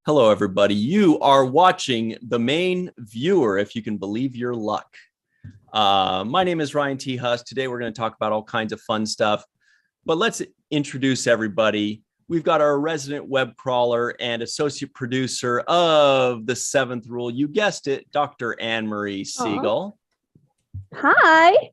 Hello, everybody. You are watching The Main Viewer, if you can believe your luck. My name is Ryan T. Husk. Today, we're going to talk about all kinds of fun stuff. But let's introduce everybody. We've got our resident web crawler and associate producer of The Seventh Rule. You guessed it, Dr. Anne-Marie Siegel. Hi.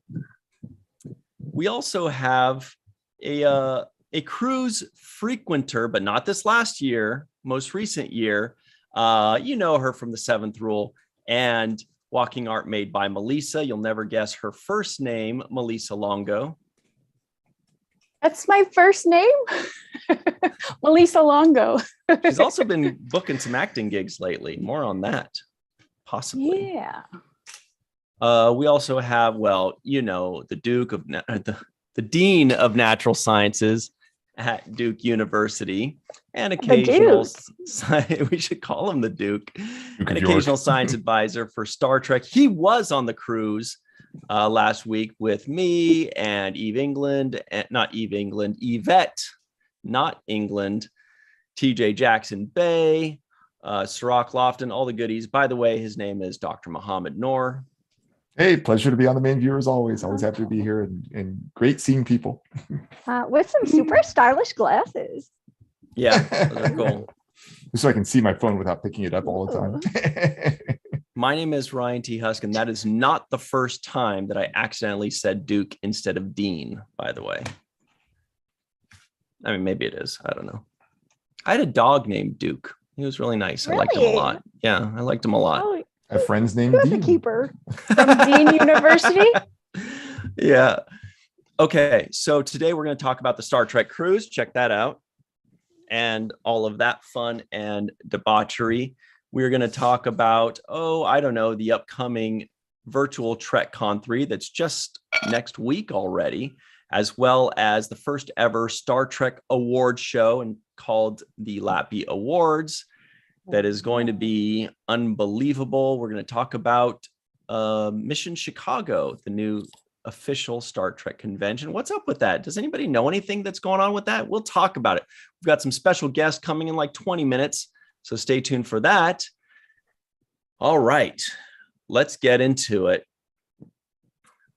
We also have a cruise frequenter, but not this last year, most recent year. You know her from The Seventh Rule and Walking Art Made by Melissa. You'll never guess her first name, Melissa Longo. That's my first name. Melissa Longo. She's also been booking some acting gigs lately. More on that, possibly. Yeah. We also have, well, you know, the Dean of Natural Sciences at Duke University, and occasional, we should call him the Duke, an occasional science advisor for Star Trek. He was on the cruise last week with me and Yvette, not England, TJ Jackson Bay, Sirach Lofton, all the goodies. By the way, his name is Dr. Muhammad Noor. Hey, pleasure to be on The Main Viewer as always. Always happy to be here and great seeing people. With some super stylish glasses. Yeah, those are cool. Just so I can see my phone without picking it up all the time. My name is Ryan T. Husk, and that is not the first time that I accidentally said Duke instead of Dean, by the way. I mean, maybe it is. I don't know. I had a dog named Duke. He was really nice. Really? I liked him a lot. Yeah, I liked him a lot. Oh, I have friends named Dean. keeper from Dean University. Yeah. Okay, so today we're going to talk about the Star Trek cruise. Check that out. And all of that fun and debauchery. We're going to talk about, I don't know, the upcoming virtual TrekCon 3 that's just next week already, as well as the first ever Star Trek award show and called the Lappy Awards. That is going to be unbelievable. We're going to talk about Mission Chicago, the new official Star Trek convention. What's up with that? Does anybody know anything that's going on with that? We'll talk about it. We've got some special guests coming in like 20 minutes, so stay tuned for that. All right, let's get into it.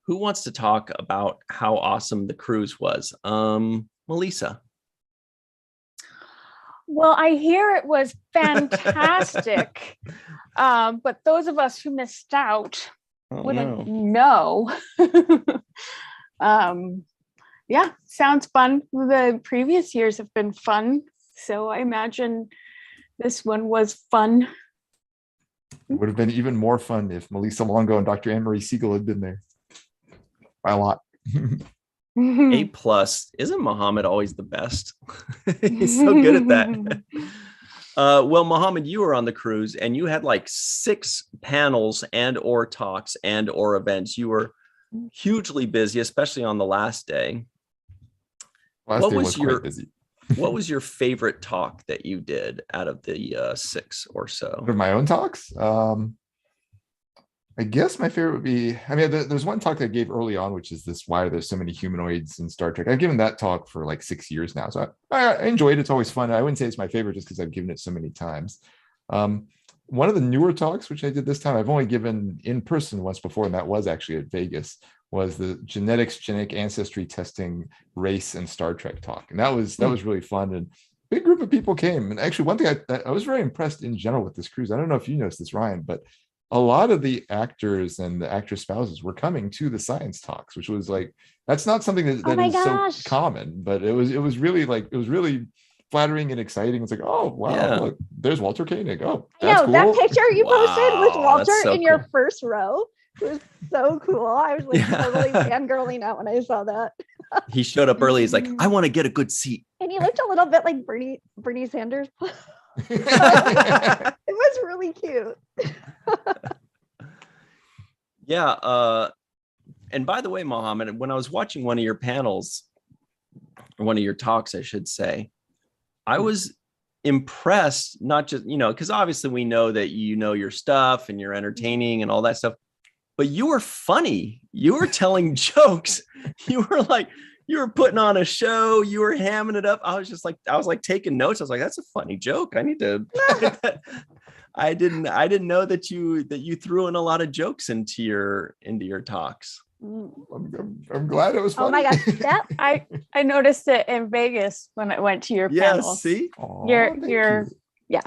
Who wants to talk about how awesome the cruise was? Melissa. Well, I hear it was fantastic, but those of us who missed out wouldn't know. Yeah, sounds fun. The previous years have been fun, so I imagine this one was fun. It would have been even more fun if Melissa Longo and Dr. Anne-Marie Siegel had been there. By a lot. A+. Isn't Muhammad always the best? He's so good at that. Well, Muhammad, you were on the cruise and you had like 6 panels and or talks and or events. You were hugely busy, especially on the last day. Last day was quite busy. What was your favorite talk that you did out of the 6 or so? Of my own talks? I guess my favorite would be, there's one talk that I gave early on, which is this, why there's so many humanoids in Star Trek. I've given that talk for like 6 years now. So I enjoyed it. It's always fun. I wouldn't say it's my favorite just because I've given it so many times. One of the newer talks, which I did this time, I've only given in person once before, and that was actually at Vegas, was the genetic ancestry testing race and Star Trek talk. And that was really fun. And a big group of people came. And actually, one thing I was very impressed in general with this cruise. I don't know if you noticed this, Ryan, but a lot of the actors and the actress spouses were coming to the science talks, which was like, that's not something that is so common, but it was really flattering and exciting. It's like, oh wow, yeah. Look, there's Walter Koenig. Oh, that's cool. That picture you posted with Walter so in your first row was so cool. I was like totally fangirling out when I saw that. He showed up early. He's like, I want to get a good seat. And he looked a little bit like Bernie Sanders. It was really cute. Yeah. And by the way, Mohammed, when I was watching one of your panels, or one of your talks, I should say, I was impressed, not just, because obviously we know that you know your stuff and you're entertaining and all that stuff, but you were funny. You were telling jokes. You were like, you were putting on a show, you were hamming it up. I was like taking notes. I was like, that's a funny joke. I need to I didn't know that you threw in a lot of jokes into your talks. I'm glad it was funny. Oh my gosh. Yeah. I noticed it in Vegas when I went to your panels. See? Your yeah.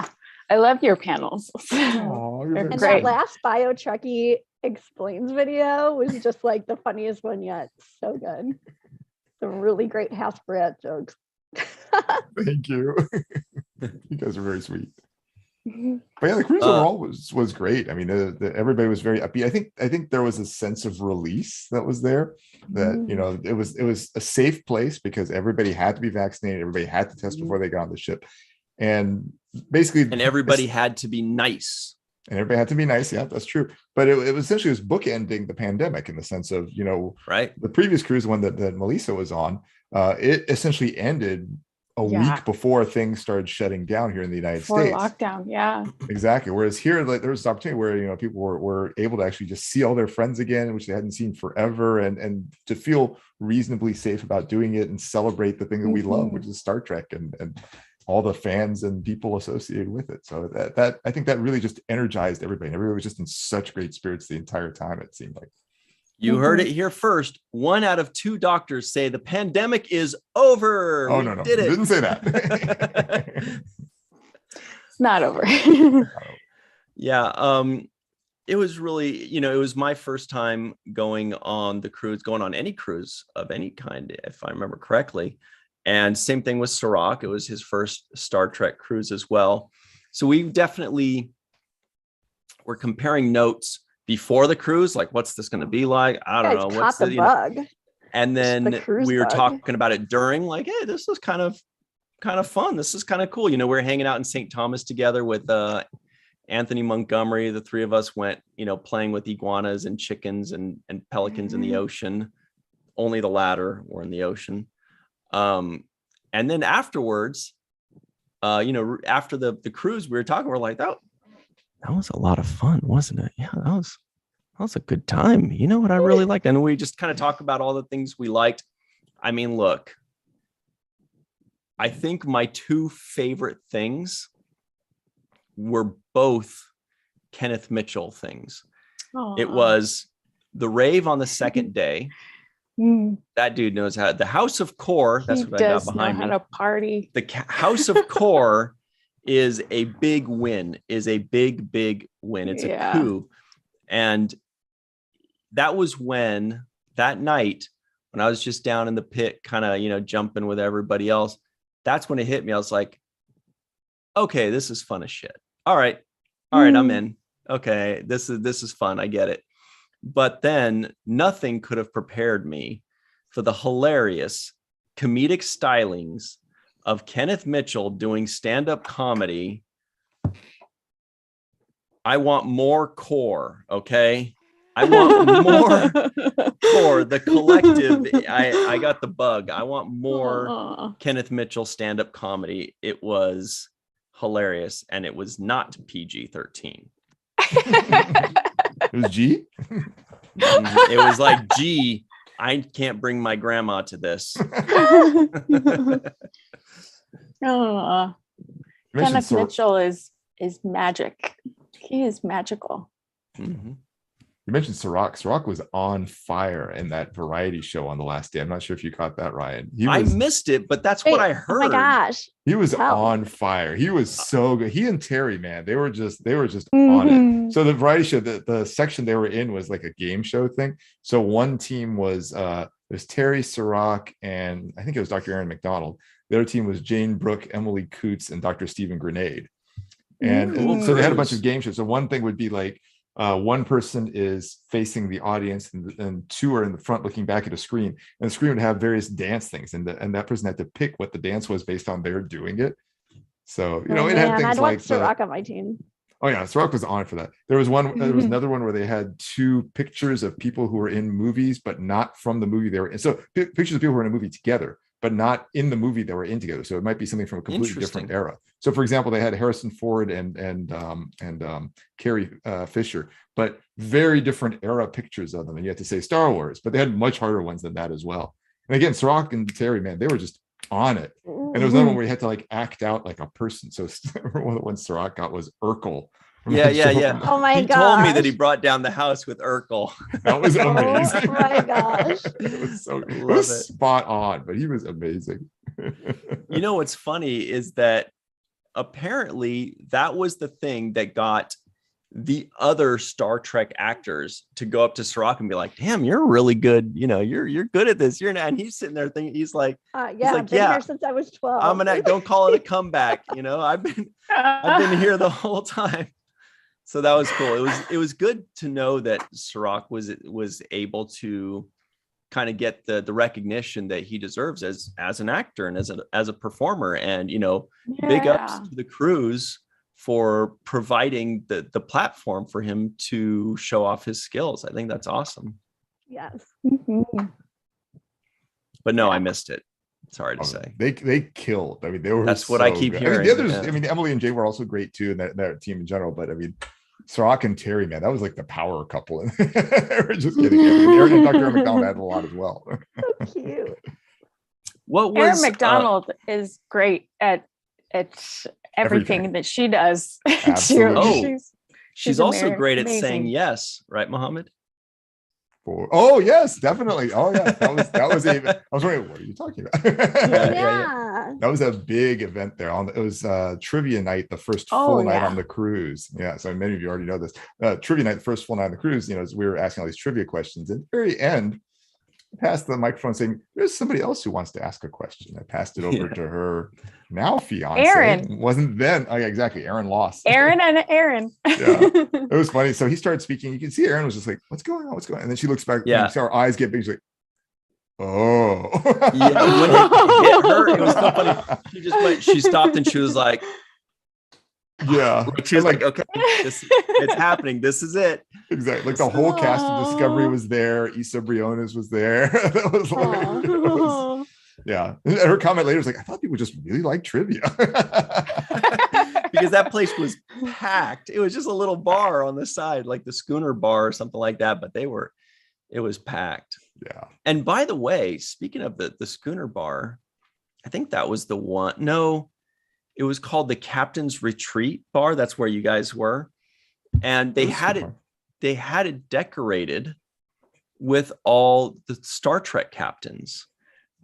I love your panels. You're They're And great. that last Bio Trekkie Explains video was just like the funniest one yet. So good. Some really great Hasbro jokes. Thank you. You guys are very sweet. But yeah, the cruise overall was great. I mean, everybody was very upbeat. I think there was a sense of release that was there. That it was a safe place because everybody had to be vaccinated. Everybody had to test before they got on the ship, and basically, everybody had to be nice. And everybody had to be nice. Yeah, that's true. But it was essentially bookending the pandemic in the sense of, right. The previous cruise, one that Melissa was on, it essentially ended a week before things started shutting down here in the United States. Lockdown, yeah. Exactly. Whereas here, like, there was an opportunity where, people were able to actually just see all their friends again, which they hadn't seen forever, and to feel reasonably safe about doing it and celebrate the thing that we love, which is Star Trek and all the fans and people associated with it. So that I think that really just energized everybody. Everybody was just in such great spirits the entire time, it seemed like. You heard it here first. 1 out of 2 doctors say the pandemic is over. Oh, no. Didn't say that. It's not over. Yeah. It was really, it was my first time going on any cruise of any kind, if I remember correctly. And same thing with Sirach. It was his first Star Trek cruise as well. So we definitely were comparing notes before the cruise, like, what's this going to be like? I don't know. What's the bug? And then we were bug. talking about it during, like, hey, this is kind of fun. This is kind of cool. We're hanging out in St. Thomas together with Anthony Montgomery. The 3 of us went, playing with iguanas and chickens and pelicans in the ocean. Only the latter were in the ocean. And then afterwards, after the cruise, we were talking, we're like, that was a lot of fun, wasn't it? Yeah, that was a good time. You know what I really liked? And we just kind of talk about all the things we liked. I mean, look, I think my 2 favorite things were both Kenneth Mitchell things. Aww. It was the rave on the second day. That dude knows how. The House of Core, that's what I got behind me. How to party. The House of Core is a big win. It's a coup. And that was that night when I was just down in the pit, kind of, jumping with everybody else. That's when it hit me. I was like, okay, this is fun as shit. All right, I'm in. Okay, this is fun. I get it. But then nothing could have prepared me for the hilarious comedic stylings of Kenneth Mitchell doing stand-up comedy. I want more core, okay? I want more core. The collective, I got the bug. I want more Kenneth Mitchell stand-up comedy. It was hilarious, and it was not PG-13. It was G? It was like, G, I can't bring my grandma to this. Kenneth Mitchell is magic. He is magical. Mm-hmm. You mentioned Sirach. Sirach was on fire in that variety show on the last day. I'm not sure if you caught that, Ryan. I missed it, but that's what I heard. Oh my gosh. He was on fire. He was so good. He and Terry, man, they were just on it. So the variety show, the section they were in was like a game show thing. So one team was there's Terry, Sirach, and I think it was Dr. Aaron McDonald. The other team was Jane Brooke, Emily Coots, and Dr. Stephen Grenade. And so they had a bunch of game shows. So one thing would be like, one person is facing the audience and 2 are in the front looking back at a screen, and the screen would have various dance things, and that person had to pick what the dance was based on their doing it. So it had things I'd like want Sirach on my team. Oh yeah, Sirach was on for that. There was another one where they had 2 pictures of people who were in movies but not from the movie they were in. So pictures of people who were in a movie together but not in the movie they were in together. So it might be something from a completely different era. So for example, they had Harrison Ford and Carrie Fisher, but very different era pictures of them. And you had to say Star Wars, but they had much harder ones than that as well. And again, Sirach and Terry, man, they were just on it. And there was another one where you had to like act out like a person. So one of the ones Sirach got was Urkel. Yeah. Oh my He gosh. told me that he brought down the house with Urkel. That was amazing. Oh my gosh. It was spot on, but he was amazing. You know what's funny is that apparently that was the thing that got the other Star Trek actors to go up to Sirach and be like, damn, you're really good. You're good at this. And he's sitting there thinking, he's like, I've been here since I was 12. I'm gonna don't call it a comeback. I've been here the whole time. So that was cool. It was good to know that Sirach was able to kind of get the recognition that he deserves as an actor and as a performer. And big ups to the crews for providing the platform for him to show off his skills. I think that's awesome. Yes. But no, I missed it. Sorry to say. They killed. I mean, they were. That's what I keep hearing. The others. I mean, Emily and Jay were also great too, and that team in general. But I mean, Sirach and Terry, man, that was like the power couple. They were just kidding. Aaron and Dr. Aaron McDonald had a lot as well. So cute. Aaron McDonald is great at everything that she does. She's also great at saying yes, right, Mohammed? Oh yes, definitely. Oh yeah, that was even. I was wondering, what are you talking about? Yeah. That was a big event there. It was trivia night, the first full night on the cruise. Yeah, so many of you already know this. Trivia night, the first full night on the cruise. As we were asking all these trivia questions, at the very end, I passed the microphone saying, "There's somebody else who wants to ask a question." I passed it over to her now fiance. Aaron. Wasn't then. Oh yeah, exactly. Aaron lost. Aaron. Yeah, it was funny. So he started speaking. You can see Aaron was just like, "What's going on? What's going on?" And then she looks back. Yeah, and you saw her eyes get big. She's like, "Oh." Yeah, when it hit her, it was so funny. She stopped and she was like, yeah. She was like, "Okay, it's happening. This is it." Exactly. Like the whole cast of Discovery was there. Issa Briones was there. That was like, yeah. And her comment later was like, "I thought people just really like trivia." Because that place was packed. It was just a little bar on the side, like the Schooner Bar or something like that. But it was packed. Yeah. And by the way, speaking of the Schooner Bar, I think that was the one. No, it was called the Captain's Retreat Bar. That's where you guys were. And they had it decorated with all the Star Trek captains,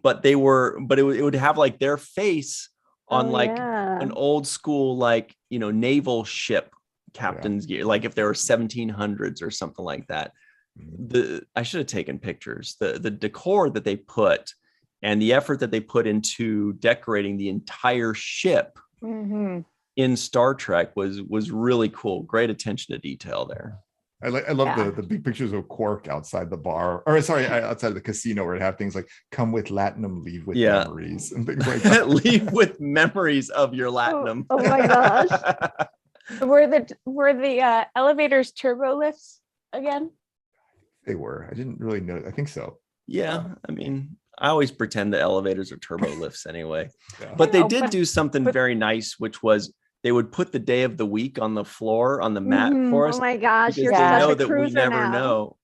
but it would have like their face on an old school, naval ship captain's gear, like if there were 1700s or something like that. I should have taken pictures. The decor that they put and the effort that they put into decorating the entire ship in Star Trek was really cool. Great attention to detail there. I love the big pictures of Quark outside the bar, or sorry, outside the casino, where it have things like "Come with Latinum, leave with memories" and things like that. Leave with memories of your Latinum. Oh my gosh! Were the elevators turbo lifts again? They were. I didn't really know. I think so. Yeah, I mean, I always pretend the elevators are turbo lifts anyway. Yeah. But they did do something very nice, which was they would put the day of the week on the floor on the mat for us. Oh my gosh, you're such a cruiser now.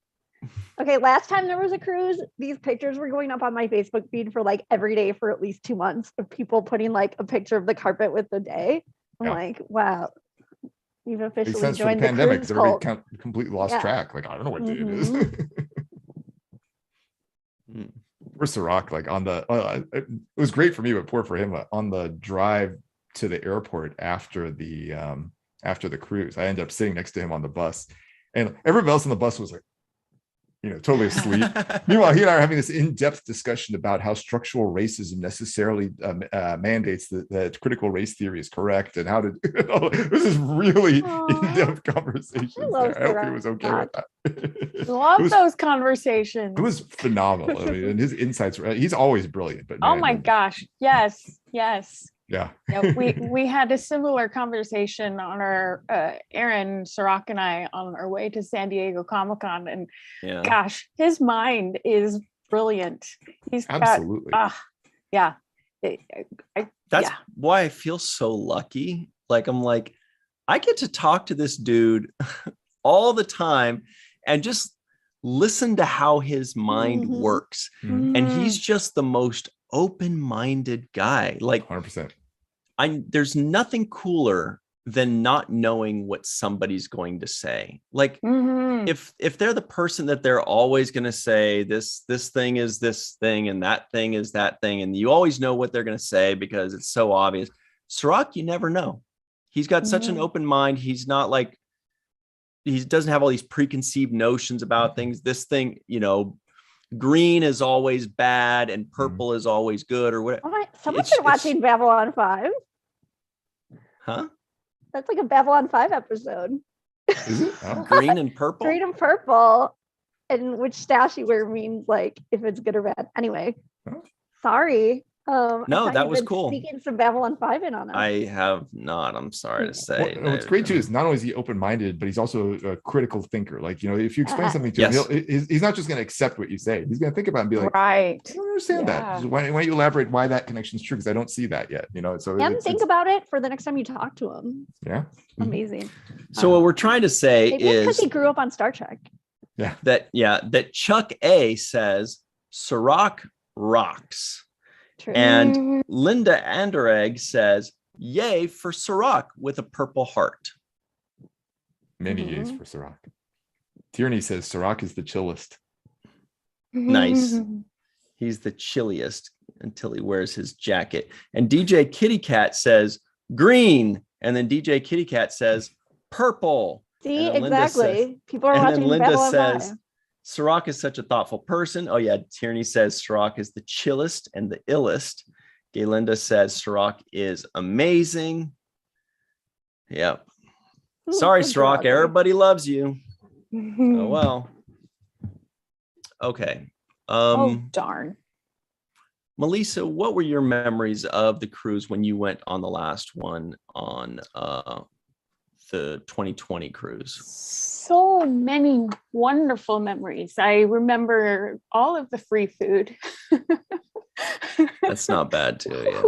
Okay, last time there was a cruise, these pictures were going up on my Facebook feed for like every day for at least 2 months of people putting like a picture of the carpet with the day. I'm like, wow, you've officially joined the pandemic because everybody completely lost track. Like, I don't know what day it is. We're Sirach, like on the it was great for me, but poor for him. On the drive to the airport after the cruise, I ended up sitting next to him on the bus, and everybody else on the bus was like, totally asleep. Meanwhile, he and I are having this in-depth discussion about how structural racism necessarily mandates that critical race theory is correct, and how to. This is really in-depth conversations. I hope he was okay with that. Love those conversations. It was phenomenal. I mean, and his insights he's always brilliant. But oh my gosh, yes. Yeah. We had a similar conversation on our Aaron, Sirach, and I on our way to San Diego Comic-Con, and gosh, his mind is brilliant. He's absolutely that's why I feel so lucky. Like I'm like, I get to talk to this dude all the time and just listen to how his mind works. And he's just the most open-minded guy. Like 100%. There's nothing cooler than not knowing what somebody's going to say. Like if they're the person that they're always going to say this thing is this thing and that thing is that thing, and you always know what they're going to say because it's so obvious. Sirach, you never know. He's got such an open mind. He's not like, he doesn't have all these preconceived notions about things. This thing, you know, green is always bad and purple is always good or whatever. Someone's been watching Babylon 5. Huh? That's like a Babylon 5 episode. Is it? Oh. Green and purple? Green and purple. And which stash you wear means like if it's good or bad. Anyway, sorry. No, that was cool. Speaking some Babylon 5 in on us. I have not. I'm sorry to say. What's great too is not only is he open-minded, but he's also a critical thinker. Like, you know, if you explain something to him, he's not just going to accept what you say. He's going to think about it and be like, right, I don't understand that. Why don't you elaborate why that connection is true? Because I don't see that yet. You know, so think about it for the next time you talk to him. Yeah, amazing. So what we're trying to say is because he grew up on Star Trek. That Chuck A says Sirach rocks. True. And Linda Anderegg says, yay for Sirach with a purple heart. Many yays for Sirach. Tierney says Sirach is the chillest. Nice. He's the chilliest until he wears his jacket. And DJ Kitty Cat says green. And then DJ Kitty Cat says purple. See, exactly. People are watching. And then Linda says, Sirach is such a thoughtful person. Oh yeah, Tierney says Sirach is the chillest and the illest. Galinda says Sirach is amazing. Yep. Sorry, Sirach. Everybody loves you. Oh well. Okay. Oh darn. Melissa, what were your memories of the cruise when you went on the last one on the 2020 cruise? So many wonderful memories. I remember all of the free food. That's not bad too. Yeah.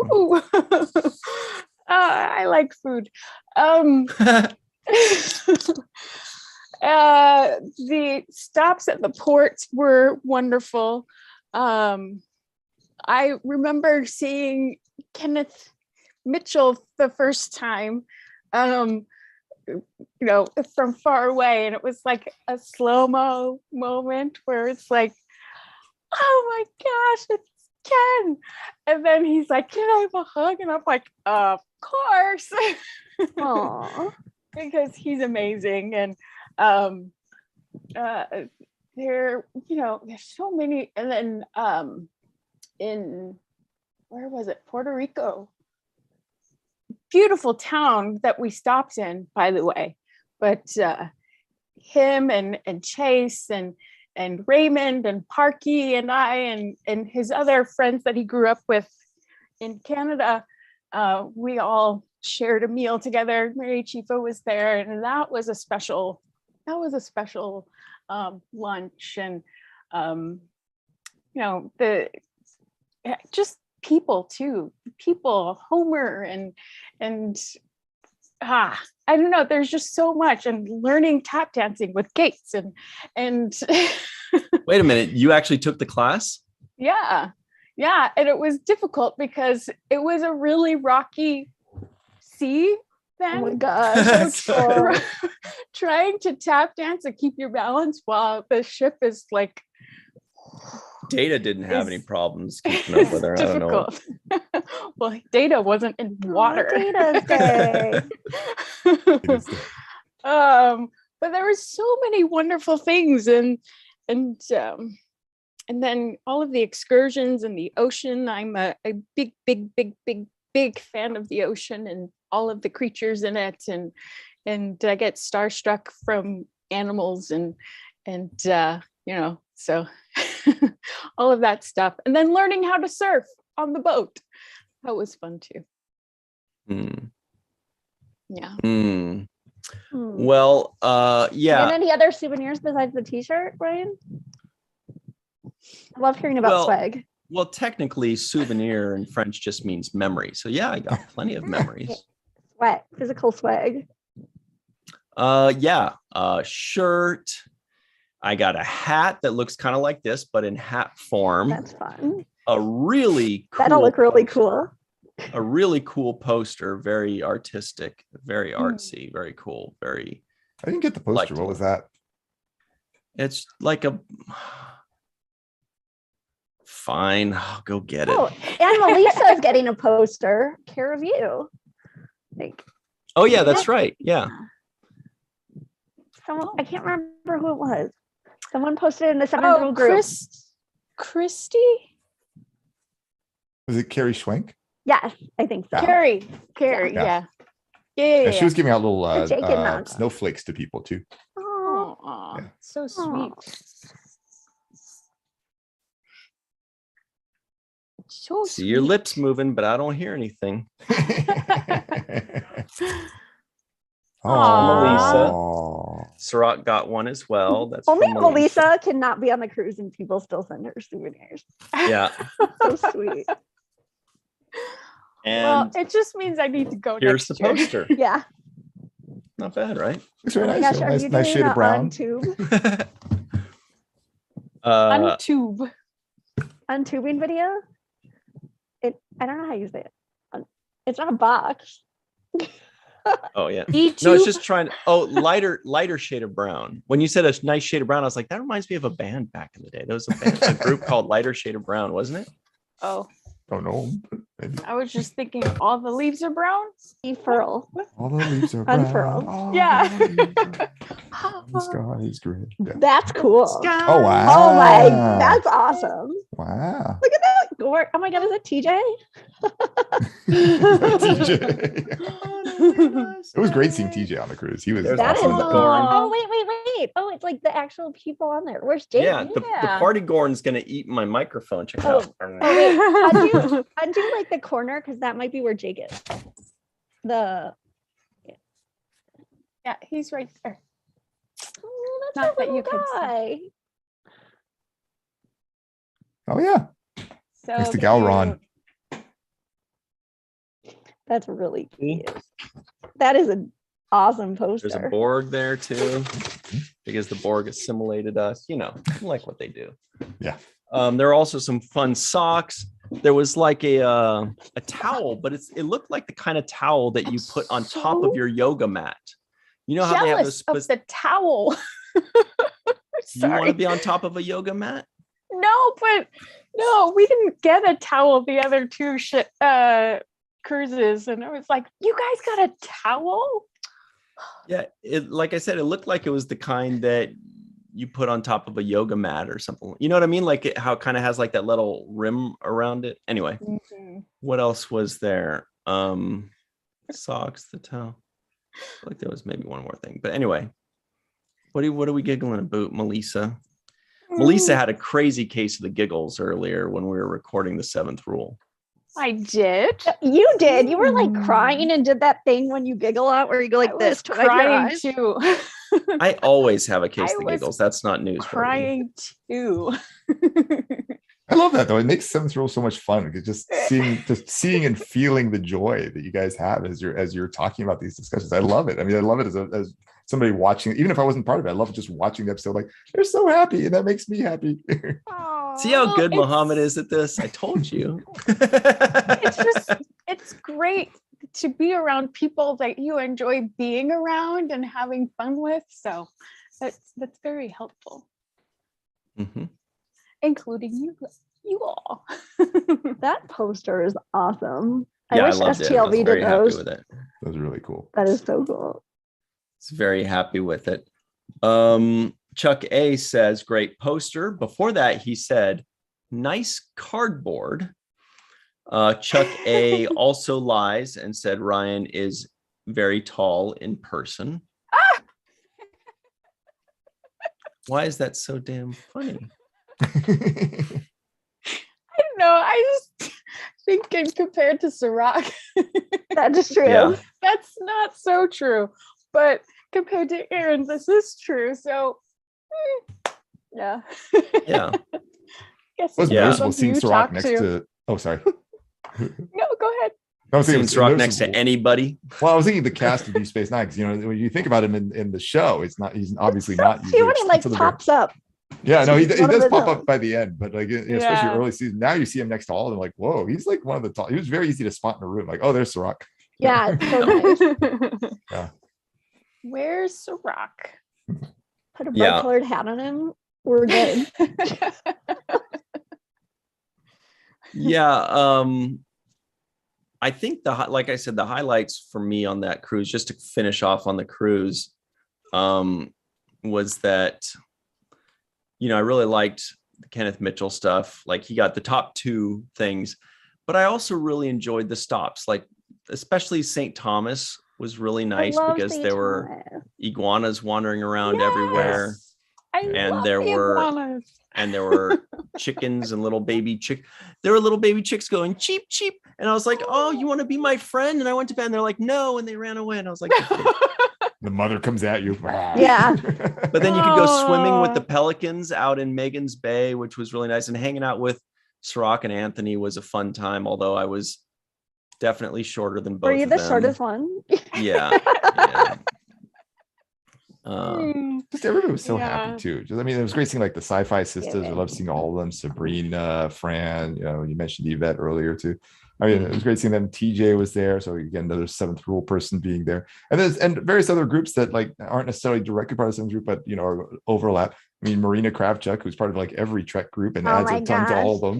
I like food. The stops at the ports were wonderful. I remember seeing Kenneth Mitchell the first time. You know, from far away, and it was like a slow-mo moment where it's like, oh my gosh, it's Ken. And then he's like, can I have a hug? And I'm like, of course. Because he's amazing. And there, you know, there's so many. And then in, where was it? Puerto Rico. Beautiful town that we stopped in, by the way, but him and Chase and Raymond and Parky and I and his other friends that he grew up with in Canada, we all shared a meal together. Mary Chifa was there, and that was a special lunch. And you know, just people too, Homer and I don't know, there's just so much, and learning tap dancing with Gates and Wait a minute, you actually took the class? Yeah, and it was difficult because it was a really rocky sea then. Oh my gosh. Trying to tap dance and keep your balance while the ship is like, Data didn't have any problems keeping up with her. Difficult. I don't know. Well, Data wasn't in water. Data's day. But there were so many wonderful things, and then all of the excursions in the ocean. I'm a big fan of the ocean and all of the creatures in it, and I get starstruck from animals and you know, so all of that stuff. And then learning how to surf on the boat. That was fun too. Yeah. Well, yeah. And any other souvenirs besides the t-shirt, Brian? I love hearing about swag. Well, technically souvenir in French just means memory. So yeah, I got plenty of memories. Physical swag. Shirt. I got a hat that looks kind of like this, but in hat form. That's fun. A really cool That'll look really poster. cool. A really cool poster, very artistic, very artsy, very cool, very. I didn't get the poster. What was that? It's like a. Fine, I'll go get it. Oh, and Melissa's getting a poster. Care of you. Like. Oh yeah, that's right. Yeah. Someone, I can't remember who it was. Someone posted in the 7-year-old group. Christy? Was it Carrie Schwenk? Yes, I think so. Carrie, Yeah. Yeah. She was giving out little snowflakes to people too. Oh, Yeah. so sweet. So See your lips moving, but I don't hear anything. Melissa. Sirach got one as well. That's only Melissa cannot be on the cruise and people still send her souvenirs. Yeah. So sweet. And well, it just means I need to go. Here's the next year. poster. Yeah. Not bad, right? Looks very Oh my nice. gosh, are you Nice doing shade of brown. Untube. Untubing video? I don't know how you say it. It's not a box. Oh yeah. E2? No, it's just trying. Lighter shade of brown. When you said a nice shade of brown, I was like, that reminds me of a band back in the day. There was a group called Lighter Shade of Brown, wasn't it? Oh, Don't know. Maybe. I was just thinking all the leaves are brown. Unfurl. All the leaves are brown. Unfurl. All Yeah. the leaves are- The sky is gray. Yeah. That's cool. Oh wow. Oh my, that's awesome. Wow. Look at that. Oh my god, is it TJ? TJ. It was great seeing TJ on the cruise. He was There's That is awesome. also the cool. Gorn. Oh wait. Oh, it's like the actual people on there. Where's Jake? Yeah, the party Gorn's gonna eat my microphone. Check it Oh. out. Oh wait, undo like the corner because that might be where Jake is. Yeah, he's right there. Oh, that's Not a that you little can see. guy. Oh yeah. So Thanks to Galron. That's really cute. That is an awesome poster. There's a Borg there too, because the Borg assimilated us. You know, I like what they do. Yeah. There are also some fun socks. There was like a towel, but it looked like the kind of towel that you put on top of your yoga mat. You know how they have jealous those of the towel. You want Sorry. to be on top of a yoga mat? No, we didn't get a towel the other two cruises, and I was like, "You guys got a towel?" Yeah, like I said, it looked like it was the kind that you put on top of a yoga mat or something. You know what I mean? Like how it kind of has like that little rim around it. Anyway, What else was there? Socks, the towel. I feel like there was maybe one more thing, but anyway, what are we giggling about, Melissa? Melissa had a crazy case of the giggles earlier when we were recording the 7th rule. I did. You did. You were like crying and did that thing when you giggle out where you go like I this was to wipe your crying eyes. too. I always have a case I of the was giggles. That's not news. Crying too. I love that though. It makes 7th rule so much fun because just seeing and feeling the joy that you guys have as you're talking about these discussions. I love it. I mean, I love it as somebody watching, even if I wasn't part of it. I love just watching the episode. Like they're so happy, and that makes me happy. See how good Muhammad is at this? I told you. It's great to be around people that you enjoy being around and having fun with. So that's very helpful. Mm-hmm. Including you all. That poster is awesome. Yeah, I wish loved it. I was STLV very did happy those. with it. That was really cool. That is so cool. It's very happy with it. Chuck A says, great poster. Before that, he said, nice cardboard. Chuck A also lies and said Ryan is very tall in person. Why is that so damn funny? I don't know. I just think compared to Sirach, That is true. Yeah. that's not so true. But compared to Aaron, this is true. So yeah. Yeah. Guess It was it's Yeah. miserable who seeing you Sirach talk next to. to. Oh, sorry. No, go ahead. I was thinking Ciroc next to anybody. Well, I was thinking the cast of Deep Space Nine, because when you think about him in the show, he's obviously not. See when he like pops up. Yeah, no, he does pop up by the end, but like especially early season. Now you see him next to all of them, like, whoa, he's like one of the tall. He was very easy to spot in a room, like, oh, there's Ciroc. Yeah, it's so nice. Yeah. Where's Ciroc? Put a bright colored hat on him. We're good. Yeah. I think like I said, the highlights for me on that cruise, just to finish off on the cruise, was that, I really liked the Kenneth Mitchell stuff. Like he got the top 2 things, but I also really enjoyed the stops, like especially St. Thomas was really nice because there were iguanas wandering around everywhere. And there were chickens and little baby there were little baby chicks going cheep cheep, and I was like, oh, you want to be my friend? And I went to bed and they're like, no, and they ran away, and I was like, okay. The mother comes at you. Yeah. But then you could go swimming with the pelicans out in Megan's Bay, which was really nice, and hanging out with Ciroc and Anthony was a fun time, although I was definitely shorter than both. Were you of the them. shortest one? Yeah. Just everybody was so happy too. Just, it was great seeing like the Sci-Fi sisters. I love seeing all of them. Sabrina, Fran. You mentioned Yvette earlier too. It was great seeing them. TJ was there, so again, another Seventh Rule person being there, and various other groups that like aren't necessarily directly part of the Seventh Group, but overlap. Marina Kravchuk, who's part of like every Trek group and adds a ton to all of them.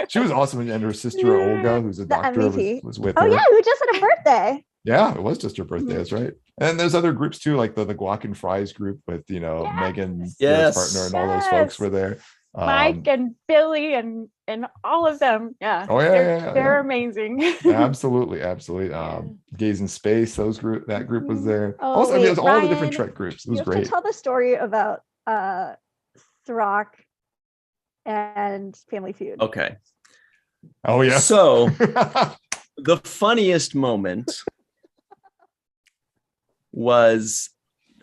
She was awesome, and her sister Olga, who's a doctor, was with her. Oh yeah, who just had a birthday. Yeah, it was just her birthday. That's right. And there's other groups too, like the Guac and Fries group with Megan's partner, and all those folks were there. Mike and Billy and all of them. Yeah. Oh yeah, they're amazing. Absolutely. Gaze in Space, that group was there. Also, it was all the different Trek groups. It was great. To tell the story about Ciroc and Family Feud. Okay. Oh yeah. So the funniest moment was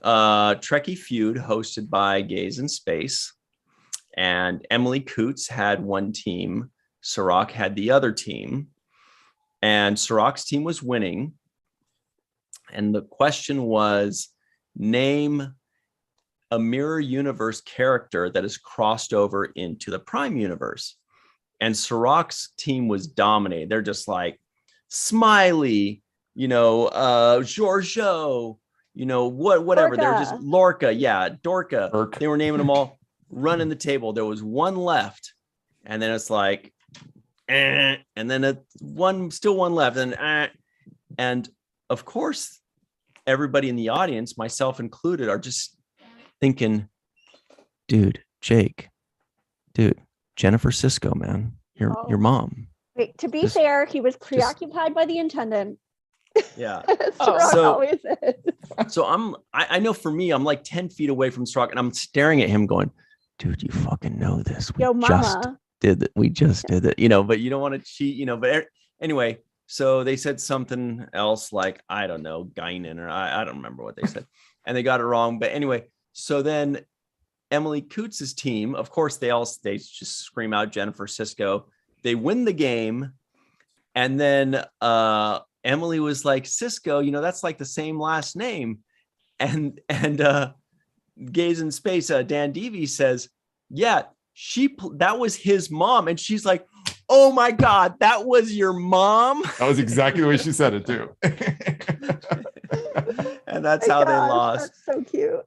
Trekkie Feud, hosted by Gaze in Space, and Emily Coots had one team, Ciroc had the other team, and Ciroc's team was winning, and the question was, name a mirror universe character that is crossed over into the Prime universe. And Ciroc's team was dominated. They're just like Smiley, Giorgio, whatever. They were just Lorca, Dorca. Burke. They were naming them all, running the table. There was one left, and then it's like, and then still one left, and of course, everybody in the audience, myself included, are just thinking, dude, Jake, Jennifer Sisko, man, your mom. Wait, to be fair, he was preoccupied by the attendant. Yeah. Always is. So I know for me, I'm like 10 feet away from Ciroc, and I'm staring at him going, dude, you fucking know this. We just did it, but you don't want to cheat, but anyway, so they said something else like, I don't know, Guinan, or I don't remember what they said, and they got it wrong. But anyway, so then Emily Coots's team, of course, they just scream out Jennifer Sisko. They win the game, and then Emily was like, Sisko, that's like the same last name, and Gaze in Space, Dan Devey says, yeah, that was his mom, and she's like, oh my God, that was your mom. That was exactly the way she said it too. And that's how they lost. That's so cute.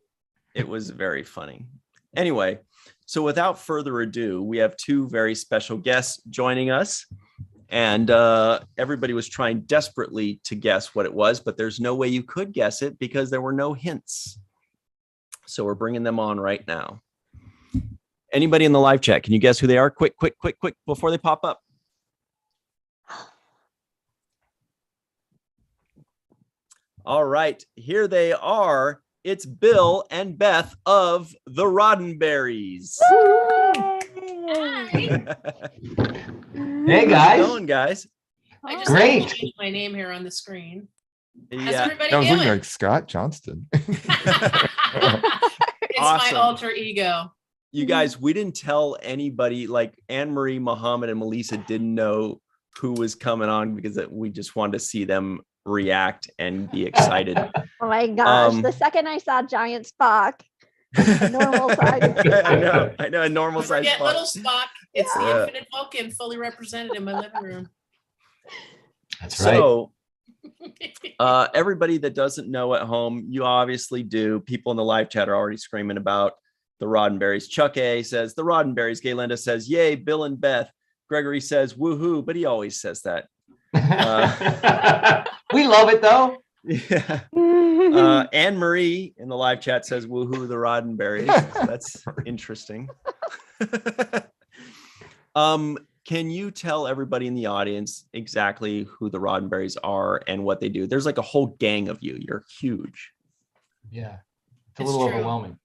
It was very funny. Anyway, so without further ado, we have two very special guests joining us, and everybody was trying desperately to guess what it was, but there's no way you could guess it because there were no hints. So we're bringing them on right now. Anybody in the live chat, can you guess who they are? Quick, before they pop up. All right, here they are. It's Bill and Beth of the Roddenberries. Hey guys. How's it going, guys? I just Great. changed my name here on the screen. How's Yeah, everybody I was doing? looking like Scott Johnston. It's Awesome. my alter ego. you guys, we didn't tell anybody. Like Anne-Marie, Muhammad, and Melissa didn't know who was coming on because we just wanted to see them react and be excited. Oh my gosh. The second I saw giant Spock, a normal size. I know, a normal size Spock. Little Spock. It's the Infinite Vulcan fully represented in my living room. That's right. So, everybody that doesn't know at home, you obviously do. People in the live chat are already screaming about the Roddenberries. Chuck A says the Roddenberries. Gaylinda says, yay, Bill and Beth. Gregory says, woohoo, but he always says that. We love it though. Yeah. Anne Marie in the live chat says, woohoo, the Roddenberries. That's interesting. Can you tell everybody in the audience exactly who the Roddenberries are and what they do? There's like a whole gang of you. You're huge. Yeah. It's a little overwhelming.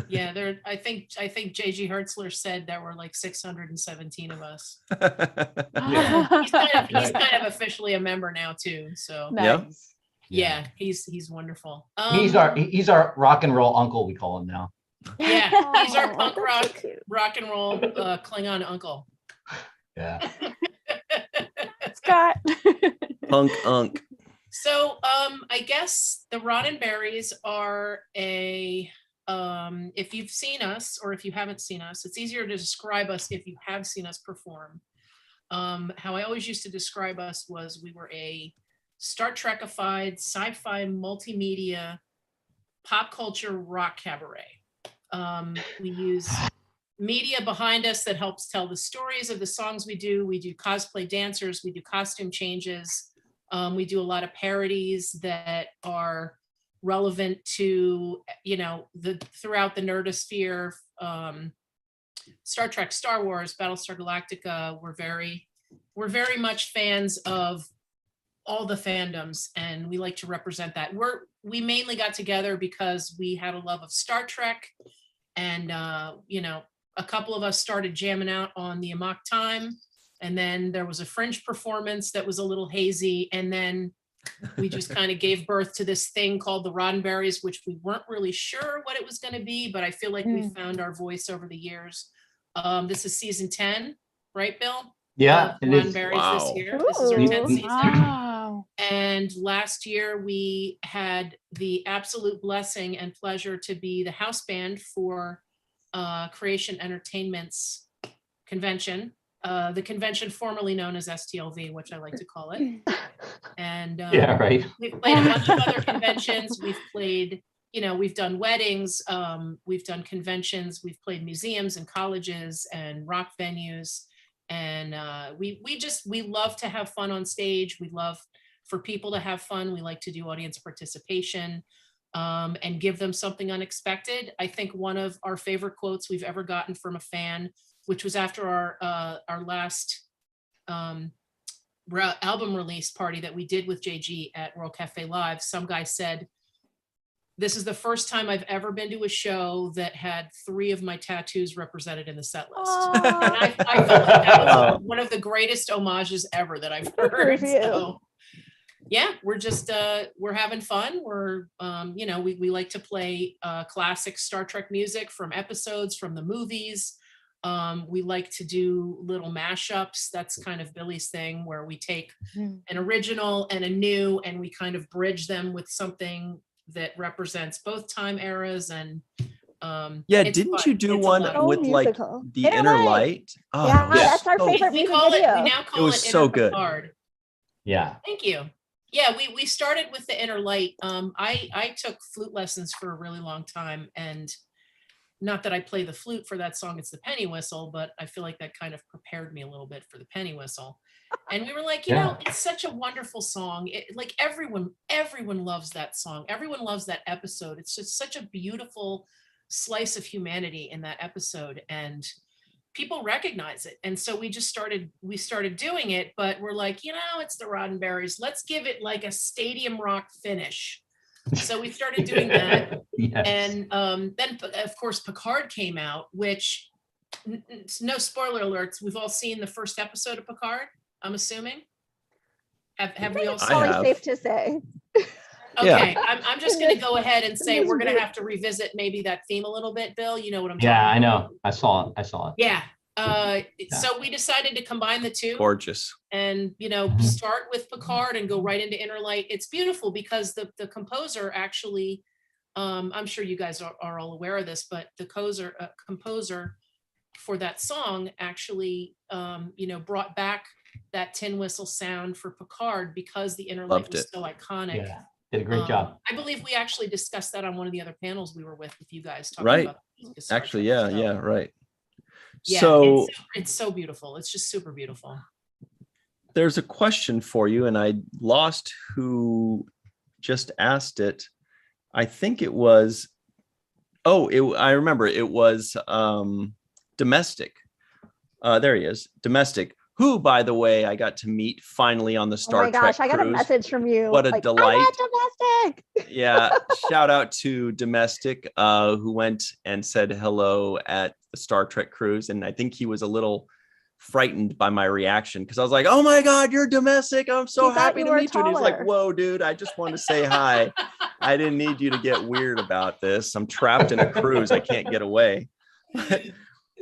Yeah, I think JG Hertzler said there were like 617 of us. He's kind of officially a member now too. So nice. Yeah, he's wonderful. He's our rock and roll uncle, we call him now. Yeah, he's our punk rock and roll Klingon uncle. Yeah. Scott. Punk unk. So I guess the Roddenberries are if you've seen us or if you haven't seen us, it's easier to describe us if you have seen us perform. How I always used to describe us was we were a Star Trekified sci-fi multimedia pop culture rock cabaret. We use media behind us that helps tell the stories of the songs we do. We do cosplay dancers, we do costume changes. We do a lot of parodies that are relevant to, throughout the nerdosphere. Star Trek, Star Wars, Battlestar Galactica. We're very much fans of all the fandoms, and we like to represent that. We mainly got together because we had a love of Star Trek, and a couple of us started jamming out on the Amok Time, and then there was a Fringe performance that was a little hazy, and then we just kind of gave birth to this thing called the Roddenberries, which we weren't really sure what it was going to be, but I feel like we found our voice over the years. This is season 10, right, Bill? Yeah, it is. Roddenberries Wow. This year. This is our 10th season. Wow. And last year we had the absolute blessing and pleasure to be the house band for Creation Entertainment's convention, the convention formerly known as STLV, which I like to call it. And yeah, right. We've played a bunch of other conventions. We've played, we've done weddings, we've done conventions, we've played museums and colleges and rock venues. And we love to have fun on stage. We love for people to have fun. We like to do audience participation and give them something unexpected. I think one of our favorite quotes we've ever gotten from a fan, which was after our last album release party that we did with JG at World Cafe Live, some guy said, "This is the first time I've ever been to a show that had 3 of my tattoos represented in the set list." And I felt like that was one of the greatest homages ever that I've heard. So, yeah, we're just we're having fun. We're we like to play classic Star Trek music from episodes from the movies. We like to do little mashups. That's kind of Billy's thing, where we take an original and a new, and we kind of bridge them with something that represents both time eras. And didn't you do one with musical. like the Inner Light? Oh, yeah, that's our favorite we music call video. it. We now call it was it so Inner good. Picard. Yeah. Thank you. Yeah, we started with the Inner Light. I took flute lessons for a really long time, and not that I play the flute for that song, it's the penny whistle, but I feel like that kind of prepared me a little bit for the penny whistle. And we were like, it's such a wonderful song. Like everyone loves that song. Everyone loves that episode. It's just such a beautiful slice of humanity in that episode, and people recognize it. And so we started doing it, but we're like, it's the Roddenberries. Let's give it like a stadium rock finish. So we started doing that. Yes. And then, of course, Picard came out, which, no spoiler alerts, we've all seen the first episode of Picard, I'm assuming. Have we all It's seen it? probably safe to say. Okay, I'm just going to go ahead and say we're going to have to revisit maybe that theme a little bit, Bill. You know what I'm talking about. Yeah, I know. I saw it. Yeah. So we decided to combine the two. Gorgeous. And, start with Picard and go right into Inner Light. It's beautiful because the composer actually, I'm sure you guys are all aware of this, but the composer for that song actually, brought back that tin whistle sound for Picard because the Inner Light was so iconic. Yeah, did a great job. I believe we actually discussed that on one of the other panels we were with you guys. Right. About actually, yeah, right. Yeah, so it's so beautiful. It's just super beautiful. There's a question for you, and I lost who just asked it. I think it was, I remember it was Domestic. There he is, Domestic, who, by the way, I got to meet finally on the Star Trek Oh my gosh, cruise. I got a message from you. What a delight. Domestic. Yeah, shout out to Domestic, who went and said hello at the Star Trek cruise. And I think he was a little frightened by my reaction because I was like, oh my God, you're Domestic. I'm so happy to meet you. And he's like, whoa, dude, I just wanted to say hi. I didn't need you to get weird about this. I'm trapped in a cruise. I can't get away.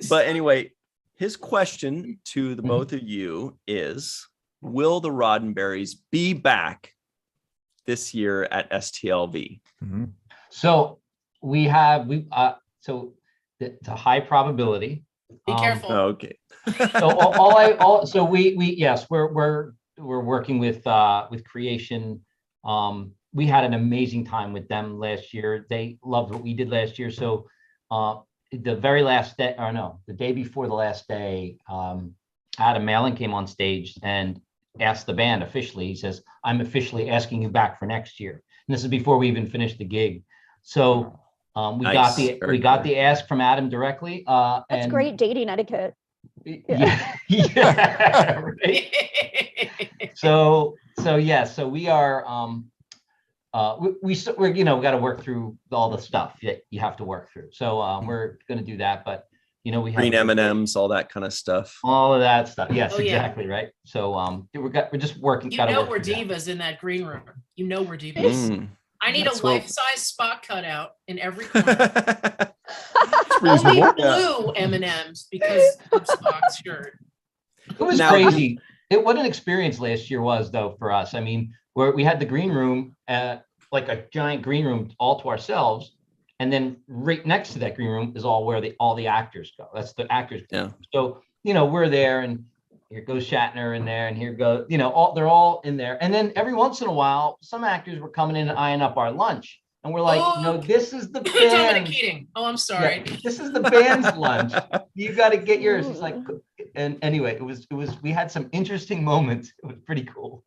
But anyway, his question to the both of you is, will the Roddenberrys be back this year at STLV? Mm-hmm. So so it's a high probability. Be careful. Okay. So we're working with Creation. We had an amazing time with them last year. They loved what we did last year. So the very last day, the day before the last day, Adam Malin came on stage and asked the band officially. He says, "I'm officially asking you back for next year." And this is before we even finished the gig. So we got the ask from Adam directly. That's great dating etiquette. Yeah, right. So we are we're we got to work through all the stuff that you have to work through. So we're going to do that, but we have green M&Ms, all that kind of stuff. All of that stuff. Yes, exactly. Right. So we're just working. We're divas in that green room. We're divas. I need a life-size Spock cutout in every corner. Only blue M&Ms because of Spock's shirt. It was crazy. What an experience last year was, though, for us. I mean, where we had the green room, like a giant green room all to ourselves, and then right next to that green room is all where all the actors go. That's the actors. Yeah. So we're there, and here goes Shatner in there, and here goes they're all in there, and then every once in a while, some actors were coming in and eyeing up our lunch, and we're like, this is the band. Dominic Keating. Oh, I'm sorry. Yeah, this is the band's lunch. You got to get yours. It's like, and anyway, it was. We had some interesting moments. It was pretty cool.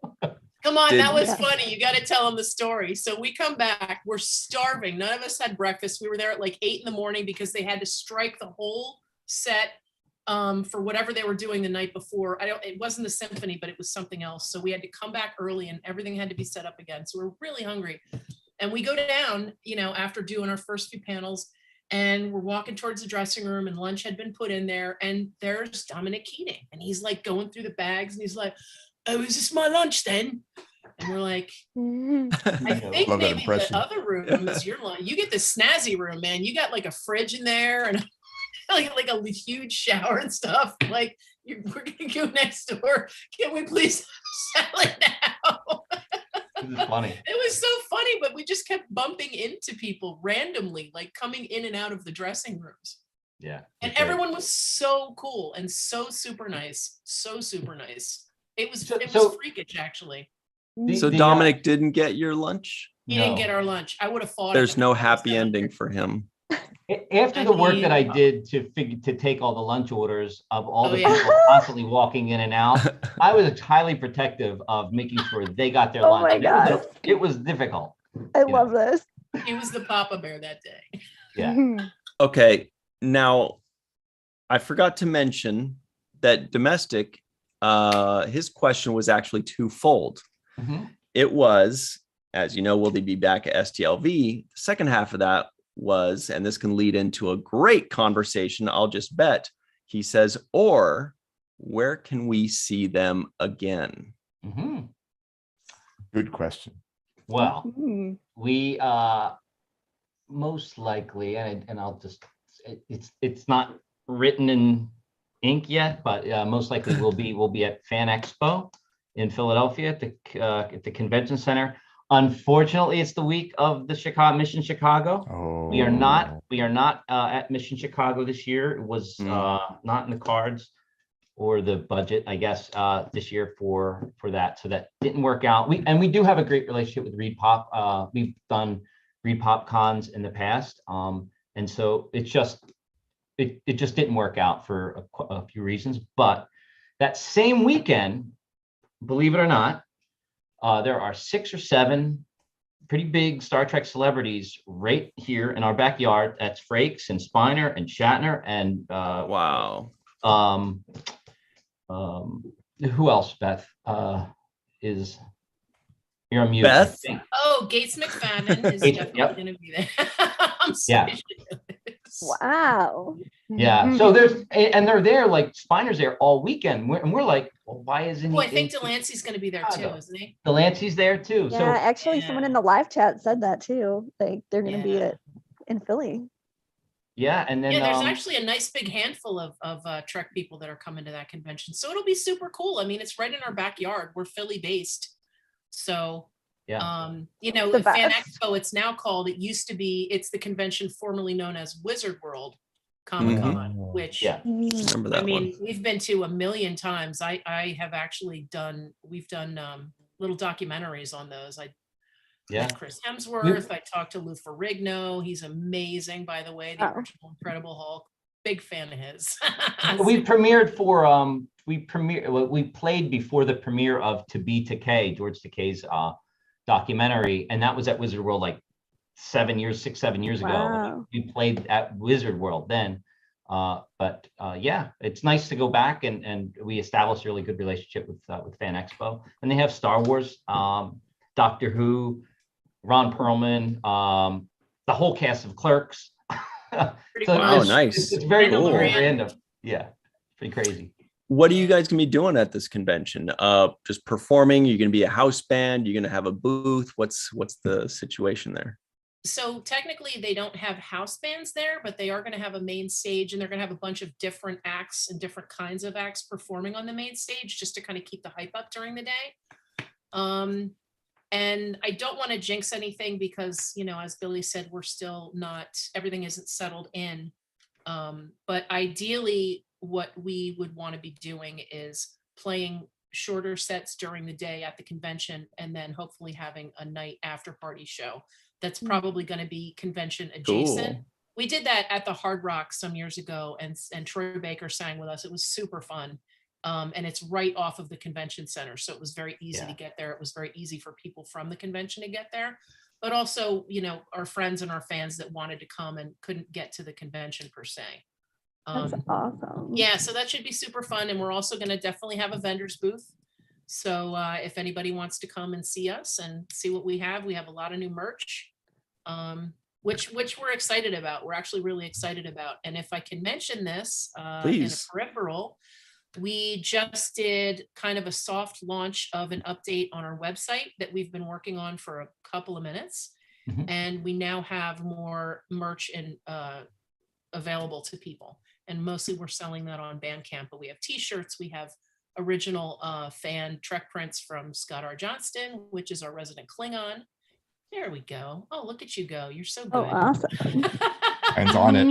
Come on, that was funny. You got to tell them the story. So we come back, we're starving. None of us had breakfast. We were there at like 8 a.m. because they had to strike the whole set for whatever they were doing the night before. It wasn't the symphony, but it was something else. So we had to come back early and everything had to be set up again. So we're really hungry. And we go down, after doing our first few panels, and we're walking towards the dressing room, and lunch had been put in there, and there's Dominic Keating, and he's like going through the bags, and he's like, "Oh, is this my lunch then?" And we're like, "I think maybe the other room is your lunch. You get the snazzy room, man. You got like a fridge in there, and like a huge shower and stuff. Like, we're gonna go next door. Can we please have salad now?" It was funny. It was so funny, but we just kept bumping into people randomly, like coming in and out of the dressing rooms. Yeah. And everyone was so cool and so super nice. So super nice. It was freakish, actually. So Dominic didn't get your lunch? He didn't get our lunch. I would have fought. There's no happy ending for him. After the work that I did to take all the lunch orders of all the people constantly walking in and out, I was highly protective of making sure they got their lunch. My God. It was difficult. I love this. He was the Papa Bear that day. Yeah. Okay. Now, I forgot to mention that Domestic, his question was actually twofold. Mm-hmm. It was, as you know, will they be back at STLV? The second half of that was, and this can lead into a great conversation, I'll just bet, he says, or where can we see them again? Mm-hmm. Good question. Well, we most likely, and I'll just, it's not written in ink yet, but most likely we'll be at Fan Expo in Philadelphia at the convention center. Unfortunately, it's the week of the Mission Chicago. Oh. We are not at Mission Chicago this year. It was not in the cards or the budget, I guess, this year for that. So that didn't work out. We do have a great relationship with Reed Pop. We've done Reed Pop cons in the past, and so it just didn't work out for a few reasons. But that same weekend, believe it or not, there are 6 or 7 pretty big Star Trek celebrities right here in our backyard. That's Frakes and Spiner and Shatner and wow. Who else, Beth? You're on mute. Beth? Oh, Gates McFadden is definitely going to be there. I'm sorry. Wow. Yeah. So they're there, like Spiner's there all weekend. We're like, well, why isn't he? I think Delancey's going to be there too, isn't he? Delancey's there too. Yeah, actually, someone in the live chat said that too. Like they're going to be in Philly. Yeah, and then there's actually a nice big handful of Trek people that are coming to that convention, so it'll be super cool. I mean, it's right in our backyard. We're Philly based, so Fan Expo. It's now called. It used to be. It's the convention formerly known as Wizard World Comic-Con, which remember that one. We've been to a million times. I have actually done. We've done little documentaries on those. Chris Hemsworth. I talked to Lou Ferrigno. He's amazing, by the way. The original Incredible Hulk. Big fan of his. We premiered for we played before the premiere of To Be Takei, George Takei's documentary, and that was at Wizard World like 7 years ago. We played at Wizard World then. But it's nice to go back and we established a really good relationship with Fan Expo, and they have Star Wars, Doctor Who, Ron Perlman, the whole cast of Clerks. Nice. It's very cool. Random. Yeah, pretty crazy. What are you guys gonna be doing at this convention? Just performing? You're gonna be a house band? You're gonna have a booth? What's the situation there? So technically they don't have house bands there, but they are going to have a main stage, and they're going to have a bunch of different acts and different kinds of acts performing on the main stage just to kind of keep the hype up during the day. And I don't want to jinx anything because, as Billy said, we're still not, everything isn't settled in. But ideally what we would want to be doing is playing shorter sets during the day at the convention, and then hopefully having a night after party show that's probably going to be convention adjacent. Cool. We did that at the Hard Rock some years ago, and Troy Baker sang with us. It was super fun. And it's right off of the convention center. So it was very easy to get there. It was very easy for people from the convention to get there, but also, our friends and our fans that wanted to come and couldn't get to the convention per se. That's awesome. Yeah, so that should be super fun. And we're also going to definitely have a vendor's booth. So if anybody wants to come and see us and see what we have a lot of new merch, which we're excited about. We're actually really excited about. And if I can mention this in a peripheral, we just did kind of a soft launch of an update on our website that we've been working on for a couple of minutes. Mm-hmm. And we now have more merch available to people. And mostly we're selling that on Bandcamp, but we have t-shirts, we have original fan Trek prints from Scott R. Johnston, which is our resident Klingon. There we go. Oh, look at you go. You're so good. Oh, awesome. Hands on it.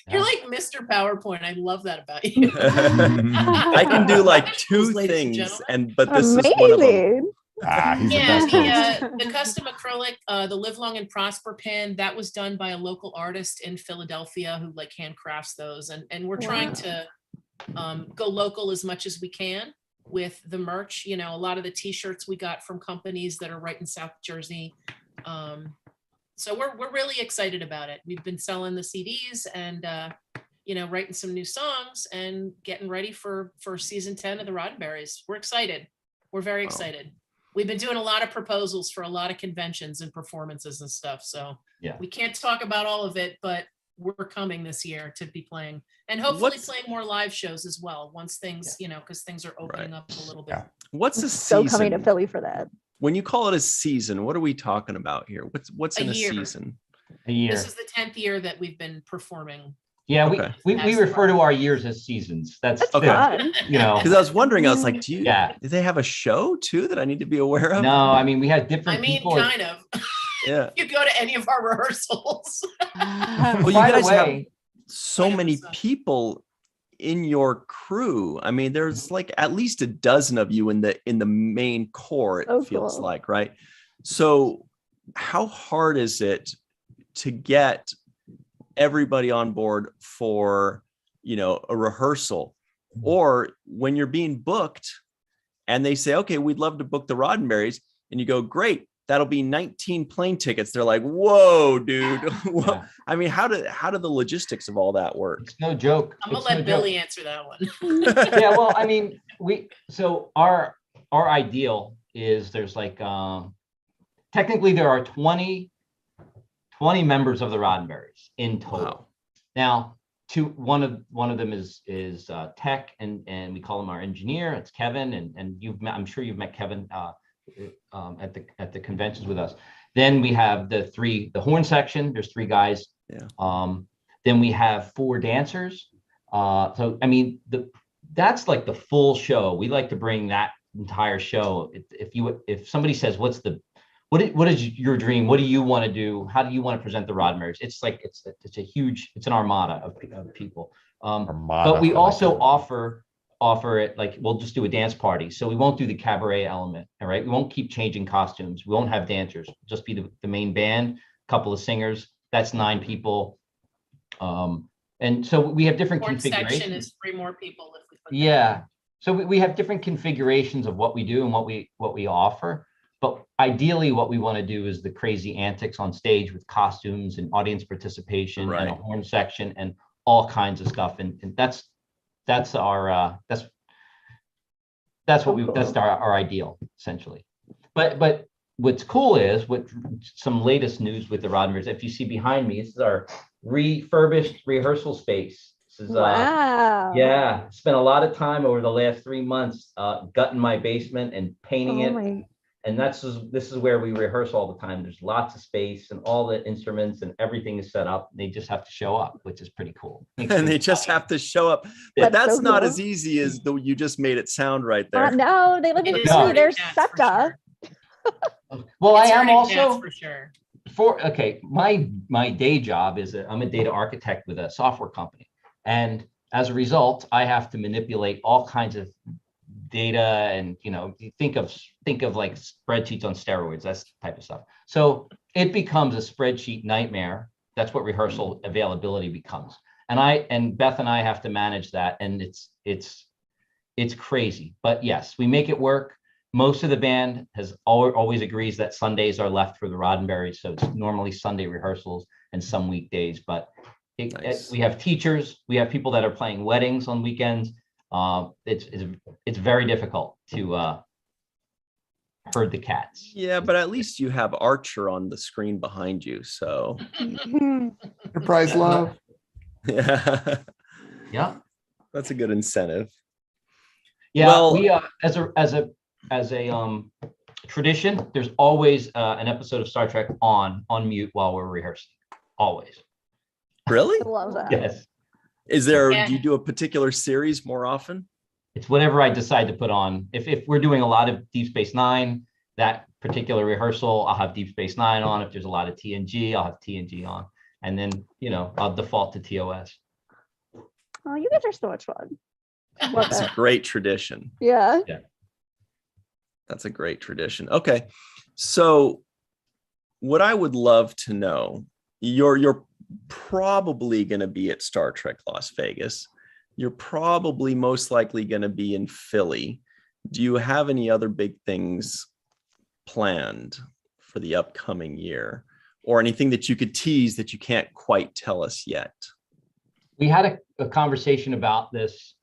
You're like Mr. PowerPoint. I love that about you. I can do like 2 things, but this is one of them. The custom acrylic, the Live Long and Prosper pin, that was done by a local artist in Philadelphia who like handcrafts those, and we're trying to go local as much as we can with the merch. A lot of the t-shirts we got from companies that are right in South Jersey. So we're really excited about it. We've been selling the CDs and writing some new songs and getting ready for season 10 of the Roddenberries. We're excited. We're very excited. We've been doing a lot of proposals for a lot of conventions and performances and stuff. So we can't talk about all of it, but we're coming this year to be playing, and hopefully playing more live shows as well once things, because things are opening up a little bit. What's a season? So coming to Philly for that. When you call it a season, what are we talking about here? What's in a season? A year. This is the 10th year that we've been performing Yeah, Okay. we refer to our years as seasons. That's Okay. fun. you know. Because I was wondering, I was like, do they have a show too that I need to be aware of? No, I mean we had different people. Kind of. Yeah. You go to any of our rehearsals. Well, you By the guys have way, so many 100%. people in your crew. I mean, there's like at least a dozen of you in the main core, it feels cool. like, right? So how hard is it to get everybody on board for, a rehearsal? Or when you're being booked and they say, okay, we'd love to book the Roddenberrys, and you go, great, that'll be 19 plane tickets. They're like, whoa, dude. Whoa. Yeah. I mean, how do the logistics of all that work? it's no joke. I'm gonna It's no let joke. Billy answer that one. Yeah, well, I mean, so our ideal is there's like technically there are 20 members of the Roddenberrys in total. Wow. Now, one of them is tech, and we call him our engineer. It's Kevin, and I'm sure you've met Kevin at the conventions with us. Then we have the horn section. There's 3 guys. Yeah. Then we have 4 dancers. So I mean, that's like the full show. We like to bring that entire show. If somebody says, what is your dream? What do you want to do? How do you want to present the Roddenberrys? It's like it's an armada of people. But we also offer it like we'll just do a dance party. So we won't do the cabaret element. All right. We won't keep changing costumes. We won't have dancers. It'll just be the main band, a couple of singers. That's 9 people. And so we have different Horn configurations. section is 3 more people if we put that Yeah. So we have different configurations of what we do and what we offer. But ideally, what we want to do is the crazy antics on stage with costumes and audience participation and a horn section and all kinds of stuff. And that's our our ideal essentially. But what's cool is some latest news with the Roddenberrys. If you see behind me, this is our refurbished rehearsal space. This is wow. Spent a lot of time over the last 3 months gutting my basement and painting it. And this is where we rehearse all the time. There's lots of space and all the instruments and everything is set up. They just have to show up, which is pretty cool. And they just have to show up. But that's so not cool. As easy as though you just made it sound right there. No, they live in the city. There's SEPTA. Well, I am also for sure. My day job is I'm a data architect with a software company. And as a result, I have to manipulate all kinds of data and, you think of like spreadsheets on steroids, that's the type of stuff. So it becomes a spreadsheet nightmare. That's what rehearsal availability becomes. And Beth and I have to manage that. And it's crazy, but yes, we make it work. Most of the band always agrees that Sundays are left for the Roddenberrys. So it's normally Sunday rehearsals and some weekdays, but we have teachers, we have people that are playing weddings on weekends. It's very difficult to herd the cats. Yeah, but at least you have Archer on the screen behind you, so Surprise love. Yeah. Yeah. That's a good incentive. Yeah, well, we as a tradition, there's always an episode of Star Trek on mute while we're rehearsing. Always. Really? I love that. Yes. Do you do a particular series more often? It's whatever I decide to put on. If we're doing a lot of Deep Space Nine, that particular rehearsal, I'll have Deep Space Nine on. If there's a lot of TNG, I'll have TNG on. And then, I'll default to TOS. Oh, you guys are so much fun. That's a great tradition. Yeah. That's a great tradition. Okay. So what I would love to know, you're probably going to be at Star Trek Las Vegas. You're probably most likely going to be in Philly. Do you have any other big things planned for the upcoming year, or anything that you could tease that you can't quite tell us yet? We had a conversation about this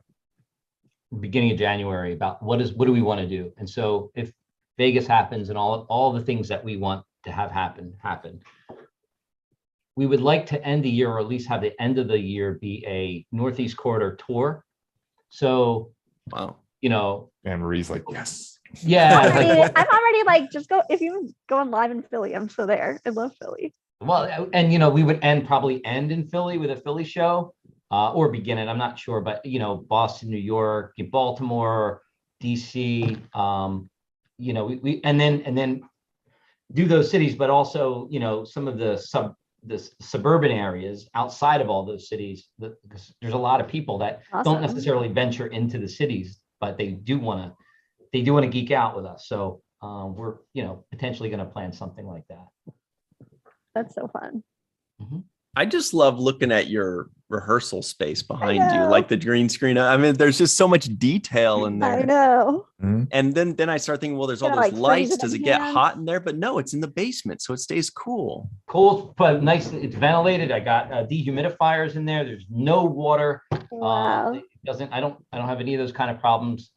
beginning of January about what do we want to do. And so if Vegas happens and all the things that we want to have happen, we would like to end the year, or at least have the end of the year be a Northeast Corridor tour. So, wow, And Marie's like, yes. Yeah. I'm already like, just go, if you going live in Philly, I'm still there. I love Philly. Well, and we would probably end in Philly with a Philly show, or begin it. I'm not sure, but Boston, New York, Baltimore, DC, we and then do those cities, but also some of the suburban areas outside of all those cities, because there's a lot of people that don't necessarily venture into the cities, but they do want to geek out with us. So we're potentially going to plan something like that. That's so fun. Mm-hmm. I just love looking at your rehearsal space behind you, like the green screen. I mean, there's just so much detail in there. I know. And then I start thinking, well, there's all those lights. Does it get hot in there? But no, it's in the basement, so it stays cool. Cool, but nice. It's ventilated. I got dehumidifiers in there. There's no water. Wow. I don't have any of those kind of problems.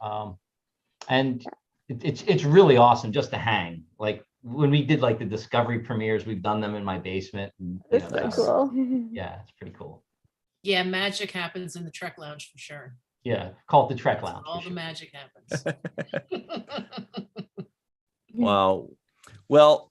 And it's really awesome just to hang. Like when we did like the Discovery premieres, we've done them in my basement. And, it's so cool. Yeah, it's pretty cool. Yeah, magic happens in the Trek Lounge for sure. Yeah, call it the Trek Lounge. All the magic happens. Wow. Well,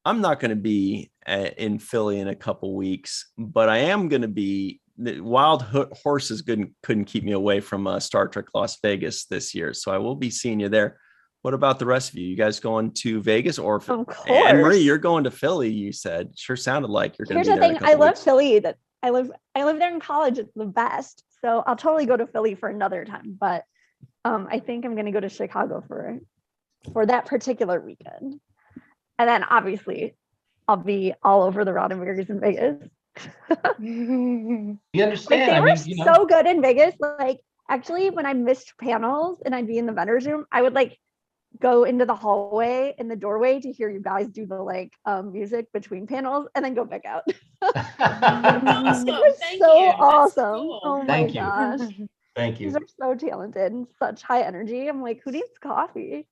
I'm not going to be in Philly in a couple weeks, but I am going to be. The Wild Horses couldn't keep me away from Star Trek Las Vegas this year, so I will be seeing you there. What about the rest of you? You guys going to Vegas or? Of course. Anne Marie, you're going to Philly. You said sure sounded like you're going to be there. Here's the thing: I love Philly. That I live there in college. It's the best. So I'll totally go to Philly for another time. But I think I'm going to go to Chicago for that particular weekend, and then obviously I'll be all over the Roddenberry's in Vegas. You understand? Like they were so good in Vegas. Like actually, when I missed panels and I'd be in the vendor's room, I would like go into the hallway in the doorway to hear you guys do the music between panels and then go back out. Awesome. It was Thank so you. awesome. Cool. Oh my Thank you. gosh. Thank you. These are so talented and such high energy. I'm like, who needs coffee?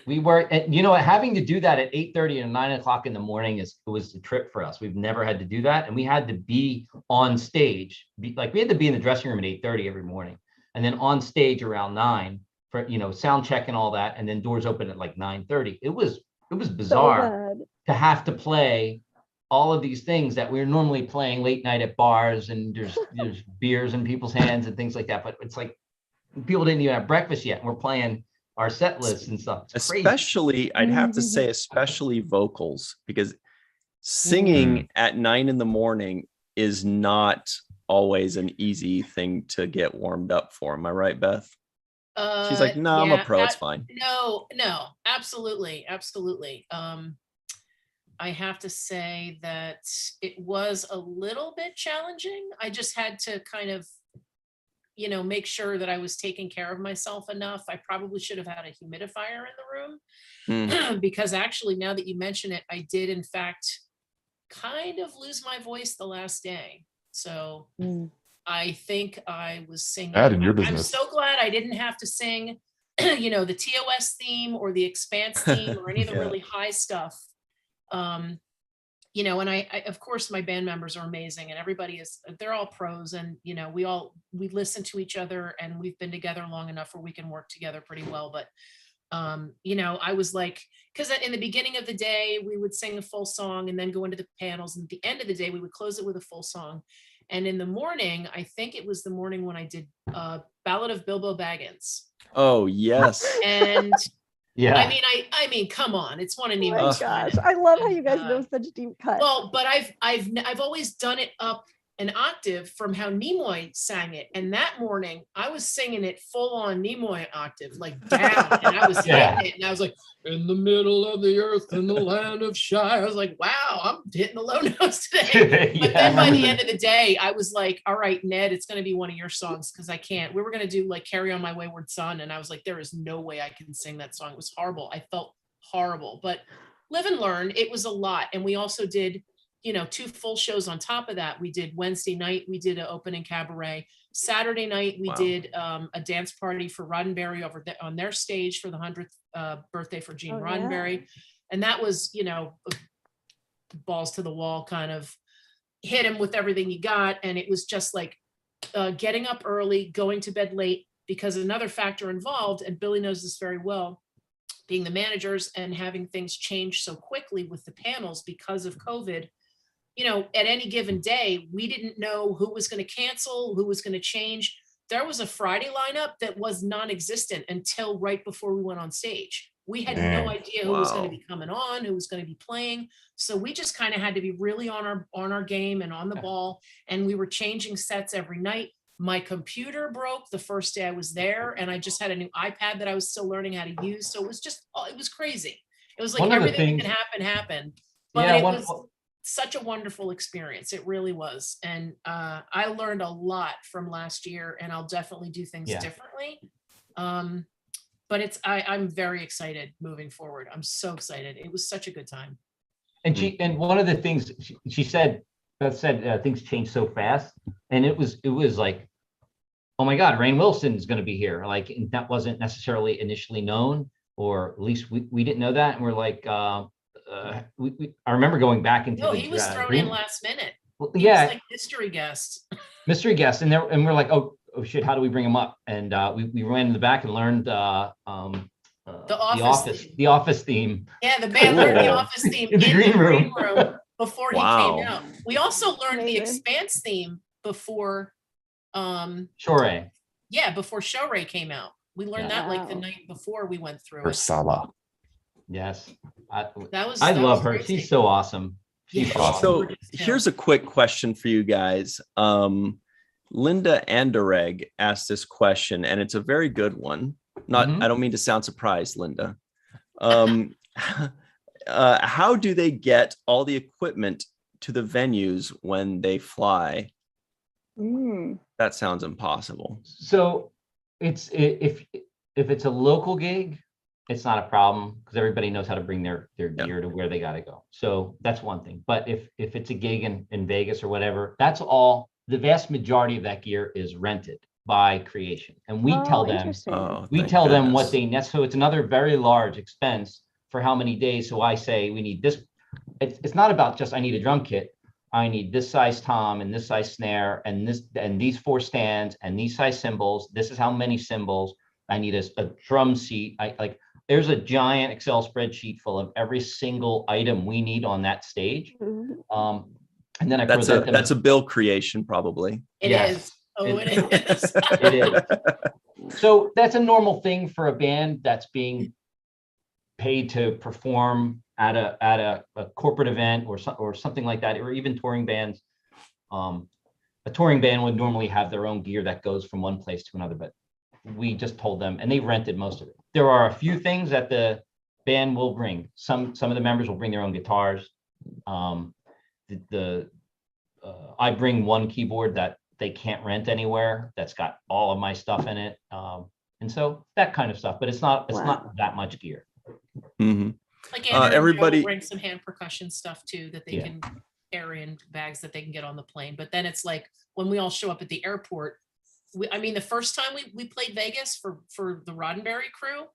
We were, having to do that at 8:30 and 9 o'clock in the morning was a trip for us. We've never had to do that, and we had to be on stage. We had to be in the dressing room at 8:30 every morning, and then on stage around 9 for sound check and all that, and then doors open at like 9:30. It was bizarre to have to play all of these things that we're normally playing late night at bars, and there's beers in people's hands and things like that. But it's like people didn't even have breakfast yet, and we're playing our set lists and stuff. It's especially crazy. I'd have to say especially vocals, because singing at 9 a.m. is not always an easy thing to get warmed up for. Am I right, Beth? She's like, no, I'm a pro. It's fine. No, absolutely. I have to say that it was a little bit challenging. I just had to kind of make sure that I was taking care of myself enough. I probably should have had a humidifier in the room because actually, now that you mention it, I did in fact kind of lose my voice the last day. So I think I was singing. Bad in your business. I'm so glad I didn't have to sing, the TOS theme or the Expanse theme or any of the really high stuff. And I, of course, my band members are amazing, and they're all pros, and we listen to each other, and we've been together long enough where we can work together pretty well. But I was like, because in the beginning of the day we would sing a full song and then go into the panels, and at the end of the day we would close it with a full song. And in the morning, I think it was the morning when I did Ballad of Bilbo Baggins. Oh yes. And yeah, I mean, come on, it's one of Oh Nemo's. my gosh, I love how you guys know such deep cuts. Well, but I've always done it up an octave from how Nimoy sang it, and that morning I was singing it full on Nimoy octave, like down, and I was hitting it, and I was like, in the middle of the earth, in the land of Shy. I was like, wow, I'm hitting the low notes today. But then by the end of the day, I was like, all right, Ned, it's going to be one of your songs because I can't. We were going to do like Carry On My Wayward Son, and I was like, there is no way I can sing that song. It was horrible. I felt horrible, but live and learn. It was a lot, and we also did 2 full shows on top of that. We did Wednesday night, we did an opening cabaret. Saturday night, we did a dance party for Roddenberry on their stage for the 100th birthday for Gene Roddenberry. Yeah. And that was, balls to the wall, kind of hit him with everything you got. And it was just like getting up early, going to bed late, because another factor involved, and Billy knows this very well, being the managers and having things change so quickly with the panels because of COVID. at any given day, we didn't know who was going to cancel, who was going to change. There was a Friday lineup that was non-existent until right before we went on stage. We had no idea who was going to be coming on, who was going to be playing. So we just kind of had to be really on our game and on the ball. And we were changing sets every night. My computer broke the first day I was there, and I just had a new iPad that I was still learning how to use. So it was just, it was crazy. It was like everything that could happen. But it was such a wonderful experience. It really was. And I learned a lot from last year, and I'll definitely do things differently. But I'm very excited moving forward. I'm so excited. It was such a good time. And one of the things she said, Beth said, things change so fast, and it was like, oh my God, Rainn Wilson is going to be here. Like, that wasn't necessarily initially known, or at least we didn't know that. And we're like, I remember going back into he was thrown in last minute. He was like mystery guest, and we're like, oh shit, how do we bring him up? And we ran in the back and learned the Office theme. Yeah, the band learned the Office theme in the green room before he came out. We also learned the Expanse theme before Shorey. Yeah, before Shorey came out. We learned that like the night before we went through it. Sala. Yes. I love her. She's so awesome. So here's a quick question for you guys. Linda Anderegg asked this question, and it's a very good one. I don't mean to sound surprised, Linda. How do they get all the equipment to the venues when they fly? That sounds impossible. So if it's a local gig, it's not a problem because everybody knows how to bring their gear to where they got to go. So that's one thing. But if it's a gig in Vegas or whatever, that's all. The vast majority of that gear is rented by Creation, and we tell them what they need. So it's another very large expense for how many days. So I say we need this. It's not about just I need a drum kit. I need this size tom and this size snare and these 4 stands and these size cymbals. This is how many cymbals. I need a drum seat. There's a giant Excel spreadsheet full of every single item we need on that stage. And then that's a bill creation, probably. It is. Oh, it is. It is. So that's a normal thing for a band that's being paid to perform at a corporate event or something like that, or even touring bands. A touring band would normally have their own gear that goes from one place to another, but we just told them, and they rented most of it. There are a few things that the band will bring. Some of the members will bring their own guitars. I bring one keyboard that they can't rent anywhere that's got all of my stuff in it, and so that kind of stuff. But it's not that much gear. Like everybody brings some hand percussion stuff too that they can carry in bags that they can get on the plane. But then it's like when we all show up at the airport. The first time we played Vegas for the Roddenberry crew,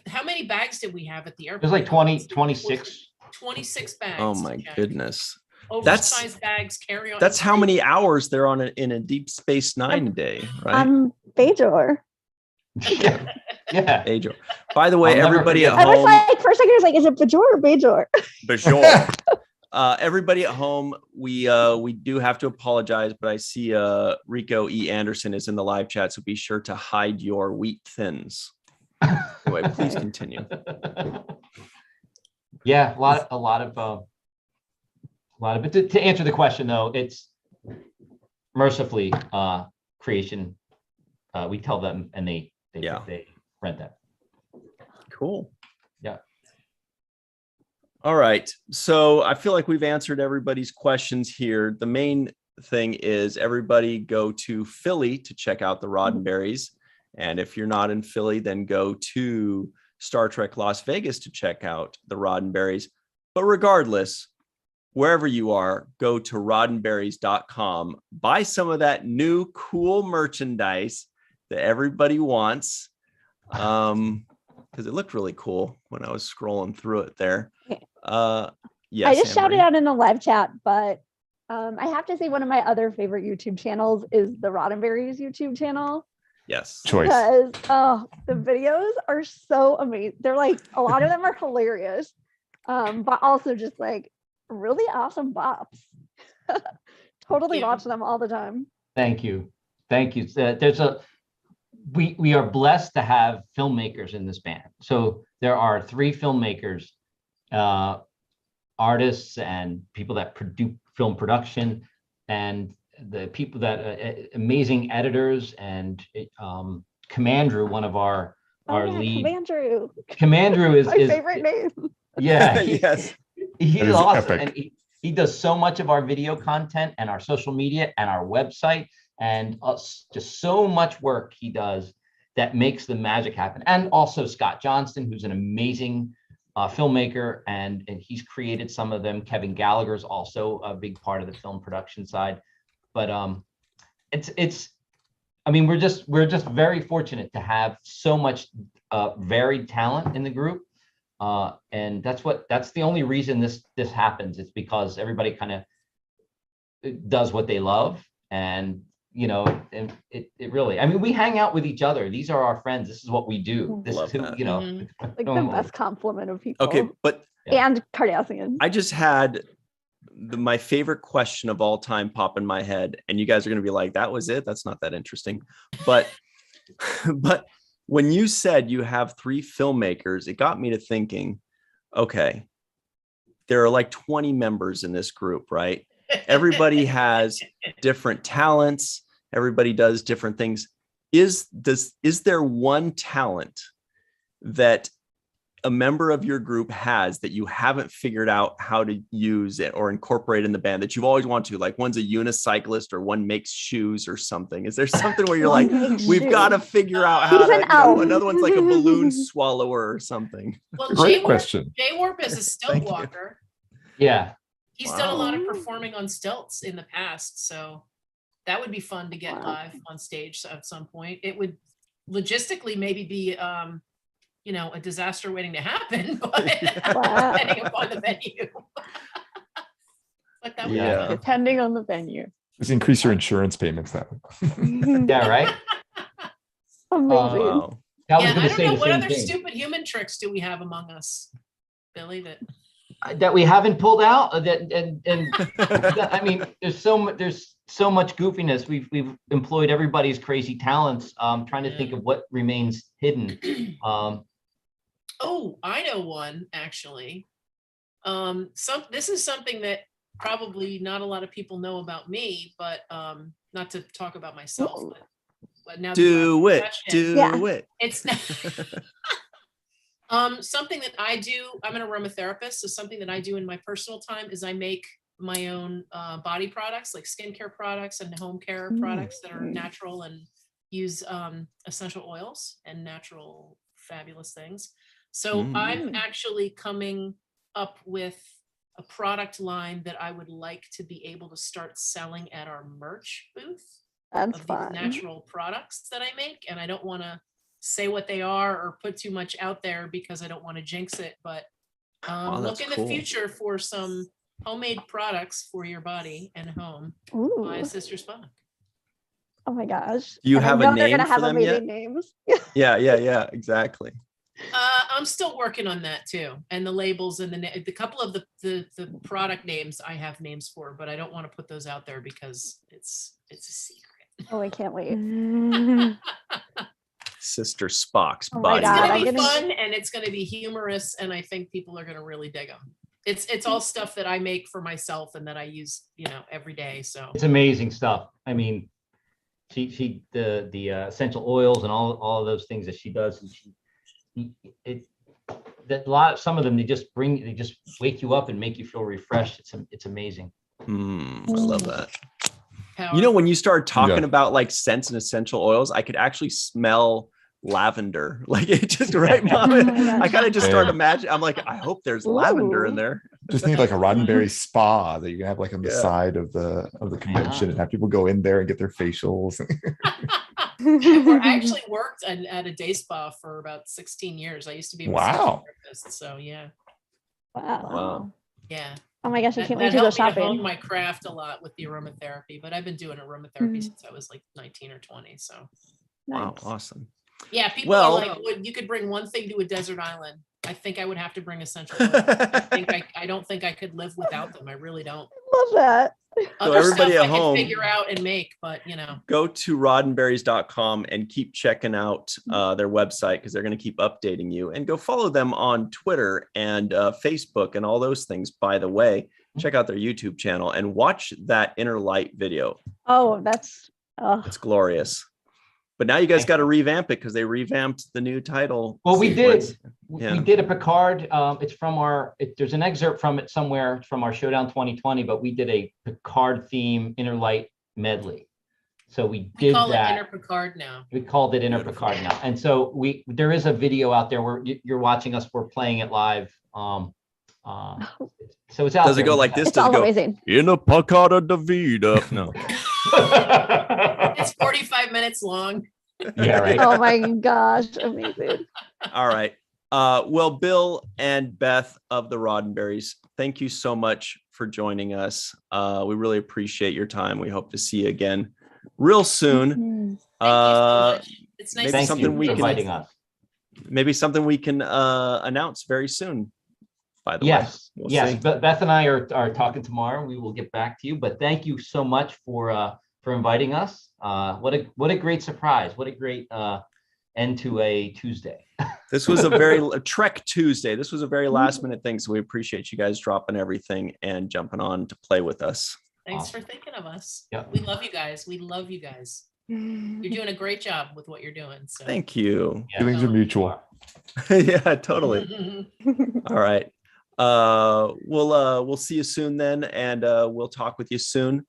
how many bags did we have at the airport? It was like 26. 26 bags. Oh my goodness. Oversized bags, carry on. That's how many hours they're on in a Deep Space Nine day, right? Bajor. Yeah. Bajor. By the way, everybody at home. I was like, for a second, I was like, is it Bajor or Bajor? Bajor. Everybody at home, we do have to apologize, but I see Rico E. Anderson is in the live chat, so be sure to hide your wheat thins. Anyway, please continue. Yeah, a lot of but to answer the question though, it's mercifully Creation. We tell them, and they rent that. Cool. Yeah. All right. So I feel like we've answered everybody's questions here. The main thing is everybody go to Philly to check out the Roddenberrys. And if you're not in Philly, then go to Star Trek Las Vegas to check out the Roddenberrys. But regardless, wherever you are, go to roddenberrys.com, buy some of that new cool merchandise that everybody wants. Because it looked really cool when I was scrolling through it there. Yes, I just shouted out in the live chat, but I have to say one of my other favorite YouTube channels is the Roddenberrys YouTube channel. Yes. Choice. Because the videos are so amazing. They're like, a lot of them are hilarious, but also just like really awesome bops. Totally watch them all the time. Thank you. We are blessed to have filmmakers in this band. So there are 3 filmmakers, artists and people that do film production, and the people that amazing editors, and Commandrew, one of our lead. Commandrew is my favorite name. Yeah. Yes. He's awesome. And he does so much of our video content and our social media and our website, and just so much work he does that makes the magic happen. And also Scott Johnston, who's an amazing filmmaker, and he's created some of them. Kevin Gallagher is also a big part of the film production side. But we're just very fortunate to have so much varied talent in the group. And that's the only reason this happens. It's because everybody kind of does what they love, and and it really, we hang out with each other. These are our friends. This is what we do. This is who, like the best compliment of people. Okay, but and Kardashians. I just had my favorite question of all time pop in my head, and you guys are going to be like, that was it? That's not that interesting. But when you said you have 3 filmmakers, it got me to thinking, okay, there are like 20 members in this group, right? Everybody has different talents. Everybody does different things. Is there one talent that a member of your group has that you haven't figured out how to use it or incorporate in the band that you've always wanted to? Like, one's a unicyclist, or one makes shoes or something. Is there something where you're like, we've got to figure out how to, another one's like a balloon swallower or something? Well, great question. J-Warp is a stilt walker. Yeah. He's done a lot of performing on stilts in the past, so that would be fun to get live on stage at some point. It would logistically maybe be a disaster waiting to happen, but depending upon the venue. But that would be fun. Depending on the venue. Just increase your insurance payments that way. Yeah, right? Amazing. Wow. I don't know, what other stupid human tricks do we have among us, Billy, that we haven't pulled out? There's so much goofiness. We've employed everybody's crazy talents, trying to think of what remains hidden. Oh, I know one, actually. This is something that probably not a lot of people know about me, but not to talk about myself, but now do it. It's something that I do. I'm an aromatherapist, so something that I do in my personal time is I make my own body products, like skincare products and home care products that are natural and use essential oils and natural fabulous things. So I'm actually coming up with a product line that I would like to be able to start selling at our merch booth. That's of fun. These natural products that I make, and I don't want to say what they are or put too much out there because I don't want to jinx it, but look in the future for some homemade products for your body and home by Sister Spock. Oh my gosh. Do you have a name for them yet? Names. Yeah, exactly. I'm still working on that too, and the labels and the couple of the product names I have names for, but I don't want to put those out there because it's a secret. Oh, I can't wait. Sister Spock's body. It's going to be fun, and it's going to be humorous, and I think people are going to really dig them. It's all stuff that I make for myself and that I use, every day. So it's amazing stuff. I mean, she the essential oils and all of those things that she does, and some of them they just wake you up and make you feel refreshed. It's amazing. I love that. When you started talking about like scents and essential oils, I could actually smell lavender. Like it just right moment. I kind of just started imagining. I'm like, I hope there's lavender in there. Just need like a Roddenberry spa that you can have like on the side of the convention and have people go in there and get their facials. I actually worked at a day spa for about 16 years. I used to be a massage therapist, so yeah. Wow. Yeah. Oh my gosh, I can't wait to go shopping. shopping. I honed my craft a lot with the aromatherapy, but I've been doing aromatherapy since I was like 19 or 20. So wow, awesome. Yeah, people are like, well, you could bring one thing to a desert island. I think I would have to bring essential oils. I don't think I could live without them. I really don't. Love that. Other everybody stuff at home, can figure out and make, but go to roddenberries.com and keep checking out their website, because they're going to keep updating you, and go follow them on Twitter and Facebook and all those things. By the way, check out their YouTube channel and watch that Inner Light video. Oh, that's it's glorious. But now you guys got to revamp it, because they revamped the new title. Well, we did. We did a Picard. It's from there's an excerpt from it somewhere from our Showdown 2020, but we did a Picard theme Inner Light medley. So we call that. It Inner Picard now. We called it Inner Picard now. And so there is a video out there where you're watching us. We're playing it live. So it's out. Does it go like this? Does it go amazing. Inner Picard of the Vida? No. It's 45 minutes long. Yeah, right. Oh my gosh, amazing. All right. Well, Bill and Beth of the Roddenberries, thank you so much for joining us. We really appreciate your time. We hope to see you again real soon. So it's nice maybe something we can maybe something we can announce very soon. By the way, yes. Beth and I are talking tomorrow. We will get back to you. But thank you so much for inviting us. What a great surprise! What a great end to a Tuesday. This was a Trek Tuesday. This was a very last minute thing. So we appreciate you guys dropping everything and jumping on to play with us. Thanks for thinking of us. Yep. We love you guys. We love you guys. You're doing a great job with what you're doing. So. Thank you. Feelings are mutual. Yeah, totally. All right. We'll see you soon then, and we'll talk with you soon.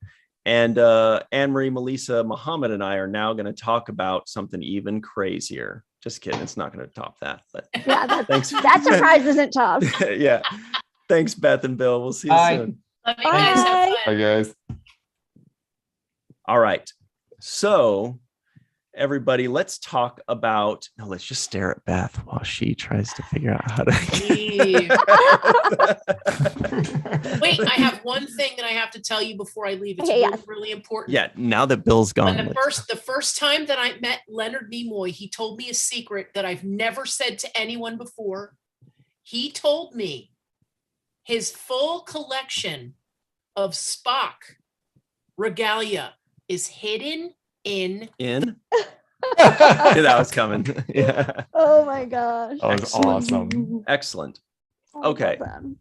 And Anne-Marie, Melissa, Muhammad, and I are now going to talk about something even crazier. Just kidding. It's not going to top that. But yeah, thanks. That surprise isn't top. Yeah. Thanks, Beth and Bill. We'll see you soon. Love you guys. Have fun. Bye, guys. All right. So, everybody, let's talk about. No, let's just stare at Beth while she tries to figure out how to. Wait, I have one thing that I have to tell you before I leave. It's really important. Yeah, now that Bill's gone. When the first time that I met Leonard Nimoy, he told me a secret that I've never said to anyone before. He told me his full collection of Spock regalia is hidden in. Yeah, that was coming. Yeah. Oh my gosh. That was awesome. Excellent. Okay.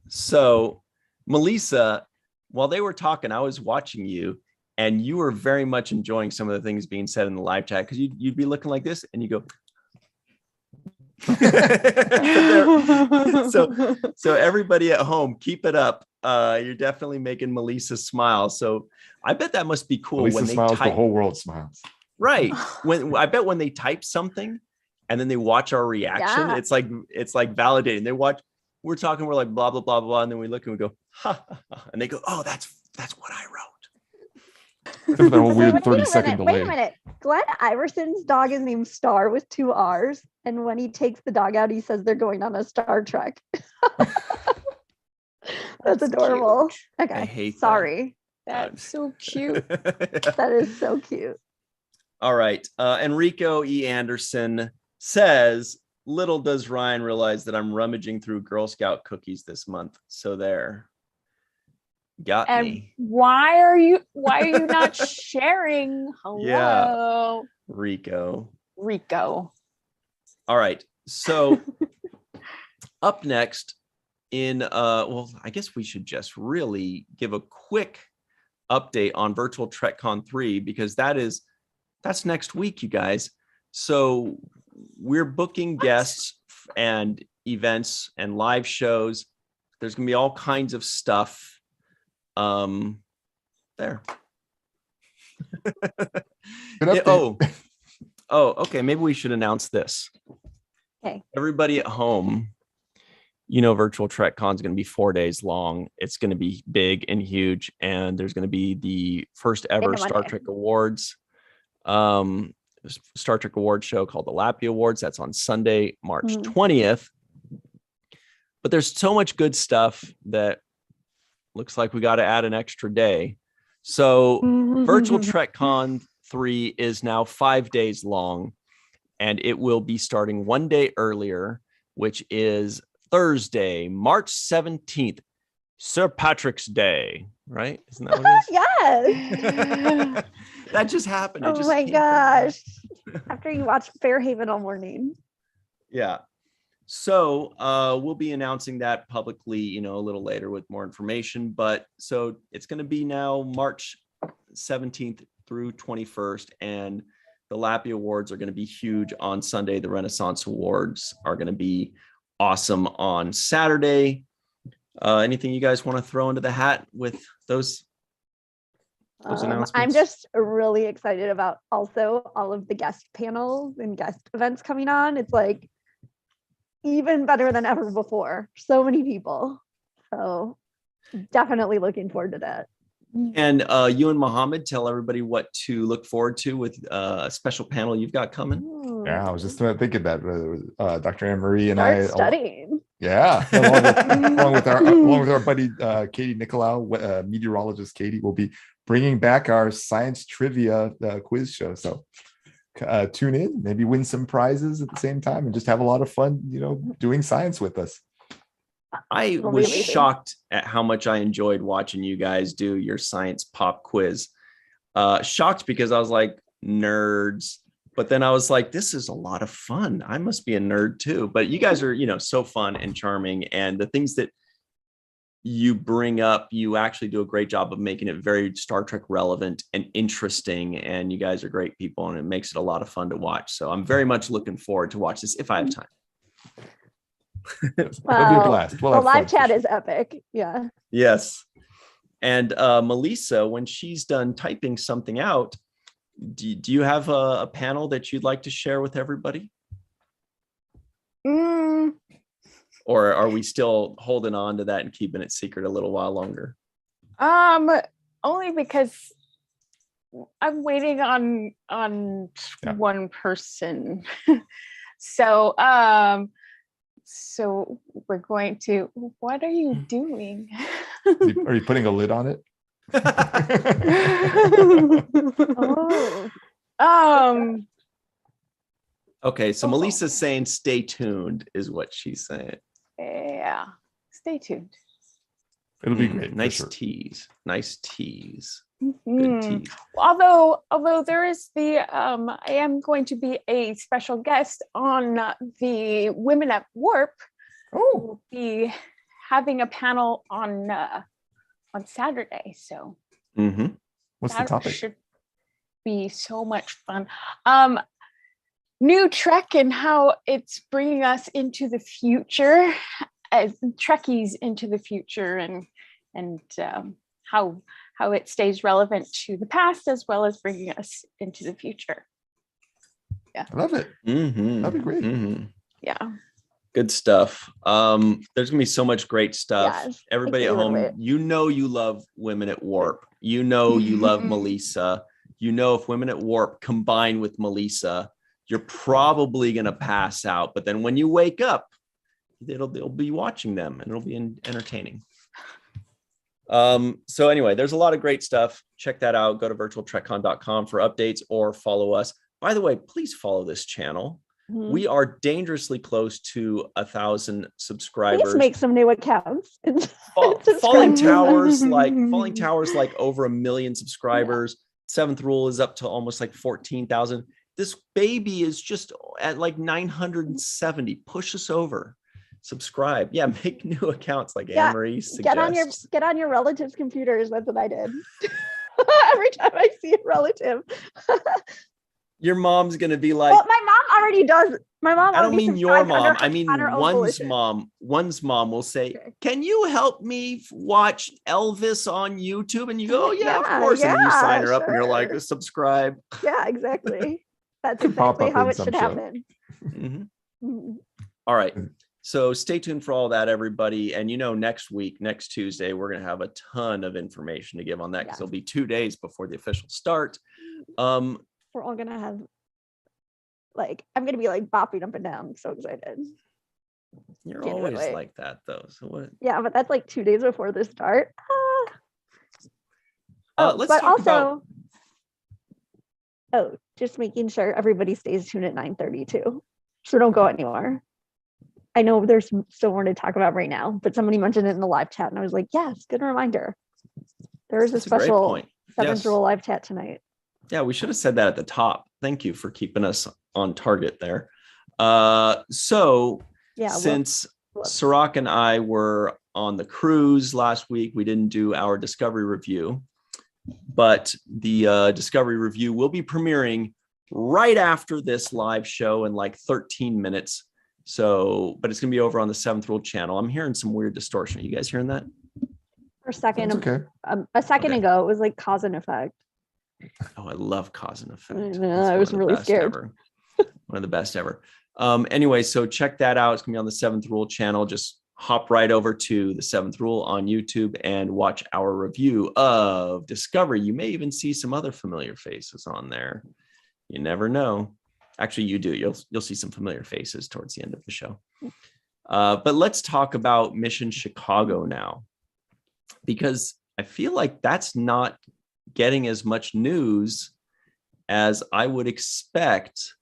So, Melissa, while they were talking, I was watching you, and you were very much enjoying some of the things being said in the live chat, because you'd be looking like this and you go. So everybody at home, keep it up. You're definitely making Melissa smile. So I bet that must be cool. Melissa when they smiles, the whole world smiles. Right. I bet when they type something and then they watch our reaction, it's like validating. They watch, we're talking, we're like blah blah blah blah, and then we look and we go, ha, ha, ha, and they go, oh, that's what I wrote. Except for that whole weird 30-second delay. Wait a minute. Glenn Iverson's dog is named Star with 2 R's. And when he takes the dog out, he says they're going on a Star Trek. That's adorable. Cute. Okay. I hate Sorry. That's so cute. That is so cute. All right. Enrico E. Anderson says, little does Ryan realize that I'm rummaging through Girl Scout cookies this month. So there. Got me. Why are you not sharing? Hello. Yeah. Rico. All right. So up next I guess we should just really give a quick update on Virtual TrekCon 3, because that's next week, you guys. So we're booking guests and events and live shows. There's going to be all kinds of stuff there. Okay. Maybe we should announce this. Okay. Everybody at home, Virtual TrekCon is going to be 4 days long. It's going to be big and huge, and there's going to be the first ever Star Trek Awards, Star Trek Awards show called the Lappy Awards. That's on Sunday, March 20th. But there's so much good stuff that looks like we got to add an extra day. So Virtual TrekCon 3 is now 5 days long. and it will be starting one day earlier, which is Thursday, March 17th, Sir Patrick's Day, right? Isn't that what it is? Yes. That just happened. Oh my gosh. After you watch Fairhaven all morning. Yeah. So we'll be announcing that publicly, a little later with more information. But so it's going to be now March 17th through 21st. And the Lappy Awards are going to be huge on Sunday. The Renaissance Awards are going to be awesome on Saturday. Anything you guys want to throw into the hat with those announcements? I'm just really excited about also all of the guest panels and guest events coming on. It's like even better than ever before. So many people. So definitely looking forward to that. And you and Mohammed, tell everybody what to look forward to with a special panel you've got coming. Yeah, I was just thinking that Dr. Anne Marie and Start studying. Yeah, along with our buddy Katie Nicolau, meteorologist Katie, will be bringing back our science trivia quiz show. So tune in, maybe win some prizes at the same time, and just have a lot of fun, doing science with us. I was shocked at how much I enjoyed watching you guys do your science pop quiz. Shocked because I was like, nerds. But then I was like, this is a lot of fun. I must be a nerd too. But you guys are, so fun and charming. And the things that you bring up, you actually do a great job of making it very Star Trek relevant and interesting. And you guys are great people, and it makes it a lot of fun to watch. So I'm very much looking forward to watch this if I have time. It'll be a blast. The live chat is epic. Yeah. Yes. And Melissa, when she's done typing something out, do you have a panel that you'd like to share with everybody? Or are we still holding on to that and keeping it secret a little while longer? Only because I'm waiting on one person. So we're going to, what are you doing? Are you putting a lid on it? Okay, so Melissa's saying stay tuned is what she's saying. Yeah, stay tuned. It'll be great. Nice tease. Nice tease. Good tease. Although there is I am going to be a special guest on the Women at Warp. We'll be having a panel on Saturday. So what's the topic? Should be so much fun. New Trek and how it's bringing us into the future, as Trekkies into the future, and how it stays relevant to the past as well as bringing us into the future. Yeah, I love it. That'd be great. Yeah, good stuff. There's gonna be so much great stuff. Yes, everybody at home, you love Women at Warp. You love Melissa. If Women at Warp combine with Melissa, you're probably gonna pass out. But then when you wake up, they'll be watching them, and it'll be entertaining. So anyway, there's a lot of great stuff. Check that out. Go to virtualtrekcon.com for updates, or follow us. By the way, please follow this channel. We are dangerously close to 1,000 subscribers. Please make some new accounts. Falling Towers, like over 1 million subscribers. Seventh Rule is up to almost like 14,000. This baby is just at like 970. Push us over. Subscribe. Yeah, make new accounts like Anne-Marie suggests. Get on your relatives' computers. That's what I did. Every time I see a relative. Your mom's gonna be like, well, my mom already does. My mom. I don't mean your mom. I mean one's volition. mom. One's mom will say, "Can you help me watch Elvis on YouTube?" And you go, "Oh yeah, of course." And then you sign her up, and you're like, "Subscribe." Yeah, exactly. That's exactly how it should happen. All right. So stay tuned for all that, everybody. And next Tuesday, we're going to have a ton of information to give on that, because it'll be 2 days before the official start. We're all going to have, I'm going to be bopping up and down. I'm so excited. You're always like that, though. So what? Yeah, but that's 2 days before the start. Let's talk about Oh, just making sure everybody stays tuned at 9:30 too. So don't go anywhere. I know there's still more to talk about right now, but somebody mentioned it in the live chat and I was like, yes, good reminder. There is a special seventh rule live chat tonight. Yeah, we should have said that at the top. Thank you for keeping us on target there. Since Sirach and I were on the cruise last week, we didn't do our Discovery review, but the Discovery review will be premiering right after this live show in like 13 minutes. So, but it's going to be over on the Seventh Rule channel. I'm hearing some weird distortion. Are you guys hearing that? For a second, okay. A second ago, it was like cause and effect. Oh, I love cause and effect. I was really scared. One of the best ever. Anyway, so check that out. It's going to be on the Seventh Rule channel. Just hop right over to the Seventh Rule on YouTube and watch our review of Discovery. You may even see some other familiar faces on there. You never know. Actually, you do. You'll see some familiar faces towards the end of the show. But let's talk about Mission Chicago now, because I feel like that's not getting as much news as I would expect.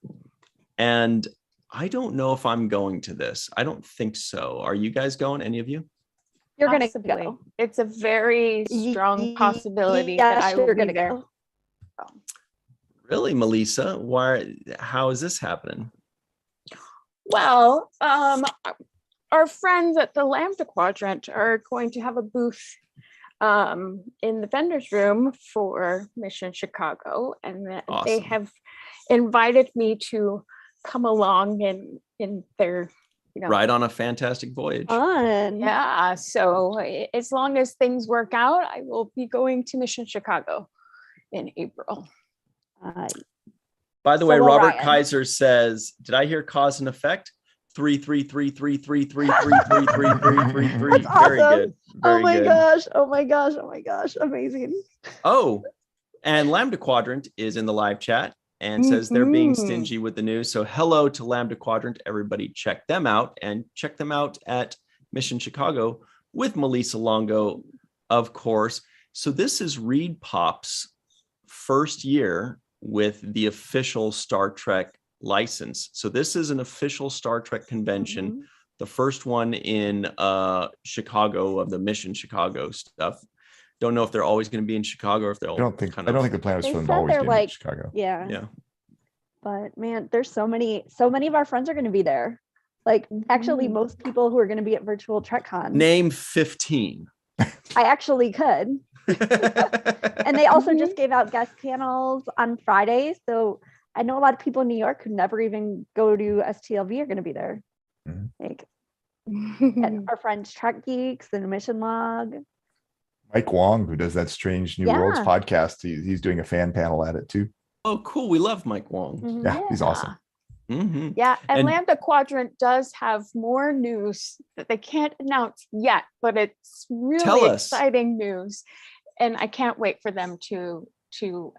And I don't know if I'm going to this. I don't think so. Are you guys going? Any of you? You're going to go. It's a very strong possibility that I will be there. Go. Really, Melissa? Why? How is this happening? Well, our friends at the Lambda Quadrant are going to have a booth in the vendor's room for Mission Chicago, and awesome. They have invited me to come along in their, ride on a fantastic voyage. Fun. Yeah. So as long as things work out, I will be going to Mission Chicago in April. By the way, Robert Kaiser says, did I hear cause and effect? 3333333333333. Very good. Oh my gosh. Oh my gosh. Oh my gosh. Amazing. Oh, and Lambda Quadrant is in the live chat and says they're being stingy with the news. So hello to Lambda Quadrant. Everybody check them out, and check them out at Mission Chicago with Melissa Longo, of course. So this is Reed Pop's first year with the official Star Trek license. So this is an official Star Trek convention, the first one in Chicago of the Mission Chicago stuff. Don't know if they're always going to be in Chicago or if they'll. I don't think the plan is for them to always be in Chicago. Yeah. But man, there's so many of our friends are going to be there. Like actually, most people who are going to be at Virtual TrekCon. Name 15. I actually could. And they also just gave out guest panels on Friday. So I know a lot of people in New York who never even go to STLV are going to be there. Like, and our friends Trek Geeks and Mission Log. Mike Wong, who does that Strange New Worlds podcast, he's doing a fan panel at it too. Oh, cool. We love Mike Wong. Yeah, he's awesome. Yeah, and Lambda Quadrant does have more news that they can't announce yet, but it's really exciting news, and I can't wait for them to